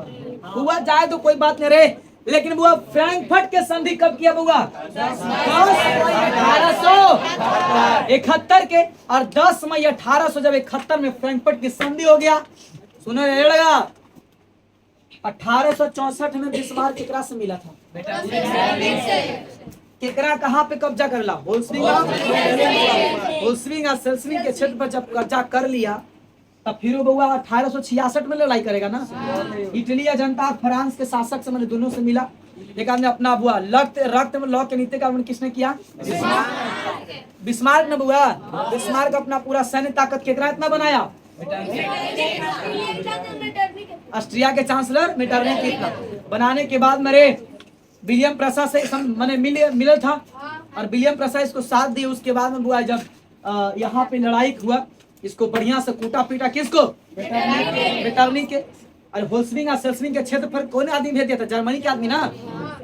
हुआ जाए तो कोई बात नहीं रे। लेकिन बुआ फ्रैंकफर्ट के संधि कब किया बुआ 1871 के, और 10 मई 1800 जब 71 में फ्रैंकफर्ट की संधि हो गया। सुनो लगा 1864 में बिस्मार्क केकरा से मिला था, केकरा कहाँ पे कब्जा कर ला, होल्स्विंग और सेल्स्विंग के क्षेत्र पर जब कब्जा कर लिया तब फिर बउआ 1866 में लड़ाई करेगा ना, इटली या जनता फ्रांस के शासक से मैंने दोनों से मिला। एक आदमी अपना बुआ रक्त में लौ के नीति का किसने किया, बिस्मार्क ने बुआ। बिस्मार्क अपना पूरा सैन्य ताकत केकरा इतना बनाया, ऑस्ट्रिया के चांसलर मेटरनिक इतना बनाने के बाद मेरे विलियम प्रसा से मैंने मिला था, और विलियम प्रसा इसको साथ दिए। उसके बाद में बुआ जब यहाँ पे लड़ाई हुआ, इसको बढ़िया से कूटा पीटा, किसको मेटरनिक के, और होल्स्विंग और सेल्स्विंग के क्षेत्र पर कौन आदमी भेज दिया था, जर्मनी के आदमी ना।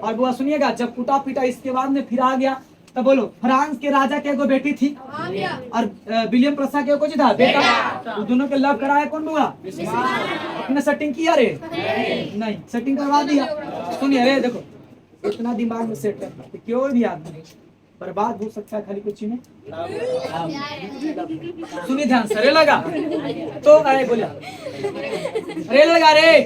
और बुआ सुनिएगा जब कूटा पीटा इसके बाद में फिर आ गया, तो बोलो फ्रांस के राजा के एगो बेटी थी और विलियम प्रसा के कुछ था बेटा, तो दोनों के लव कराया कौन बुआ, अपने सेटिंग किया रे नहीं, सेटिंग करवा दिया। सुनिए रे देखो इतना दिमाग में सेट करना क्यों भी आदमी बर्बाद हो सकता है खाली कुछ ही में। सुनिए ध्यान से, रे लगा तो अरे बोला रे लगा रे,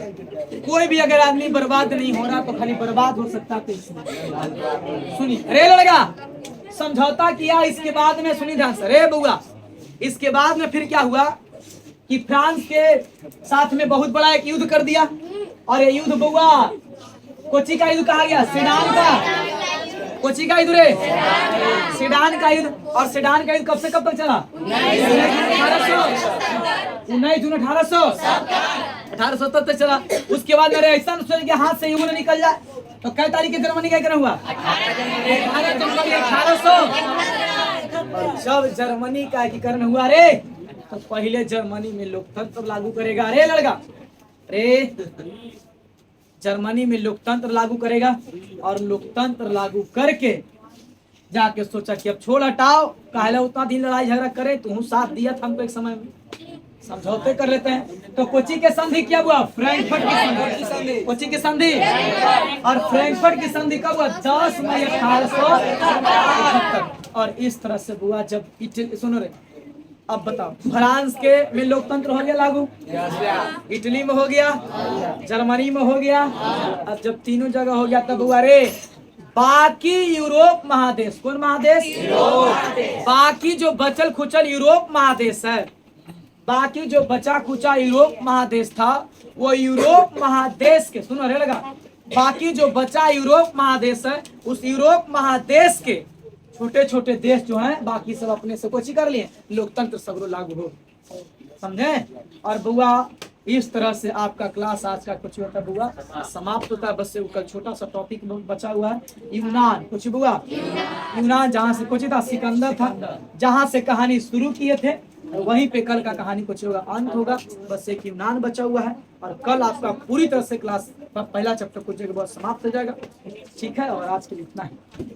कोई भी अगर आदमी बर्बाद नहीं हो रहा तो खाली बर्बाद हो सकता है तो इसमें। सुनिए रे लगा, समझौता किया, इसके बाद में सुनिए ध्यान से रे बुआ, इसके बाद में फिर क्या हुआ कि फ्रांस के साथ में बहुत बड़ा एक युद्ध कर दिया, और ये युद्ध बुआ कोची का युद्ध कहा गया, सेडान का, कोची का युद्ध रे, सेडान का युद्ध। और सेडान का युद्ध कब से कब तक चला, 19 जून 1800 तक चला। उसके बाद मेरे ऐसा सोच के हाथ से युद्ध निकल जाए तो कै तारीख के जर्मनी का हुआ, 18 जनवरी 1800। जब जर्मनी का एकीकरण हुआ रे, तो पहले जर्मनी में लोकतंत्र लागू करेगा रे लड़का रे, जर्मनी में लोकतंत्र लागू करेगा, और लोकतंत्र लागू करके जाके सोचा कि अब छोड़ हटाओ, काहे उतना दिन लड़ाई झगड़ा करे, तू साथ दिया था हमको एक समय में, समझौते कर लेते हैं। तो कोची के संधि क्या हुआ, फ्रैंकफर्ट की संधि, कोची की संधि, और फ्रैंकफर्ट की संधि कब हुआ, 10 मई 1871। और इस तरह से हुआ जब इटली, सुनो रे अब बताओ, फ्रांस के में लोकतंत्र हो गया लागू, इटली में हो गया, जर्मनी में हो गया, अब जब तीनों जगह हो गया तब हुआ रे बाकी यूरोप महादेश, कौन महादेश, बाकी जो बचल खुचल यूरोप महादेश है, बाकी जो बचा खुचा यूरोप महादेश था, वो यूरोप महादेश के, सुनो रे लगा, बाकी जो बचा यूरोप महादेश है, उस यूरोप महादेश के छोटे छोटे देश जो हैं, बाकी सब अपने से कोची कर लिए, लोकतंत्र सगरो लागू हो, समझे। और बुआ इस तरह से आपका क्लास आज का कुछ होता है बुआ समाप्त होता है। बस से कल छोटा सा टॉपिक बचा हुआ है, यूनान, कुछ बुआ यूनान, जहाँ से कुछ था, सिकंदर था, जहाँ से कहानी शुरू किए थे, वहीं पे कल का कहानी कुछ होगा, अंत होगा। बस एक यूनान बचा हुआ है, और कल आपका पूरी तरह से क्लास पहला चैप्टर कुछ जगह बहुत समाप्त हो जाएगा, ठीक है। और आज के लिए इतना ही।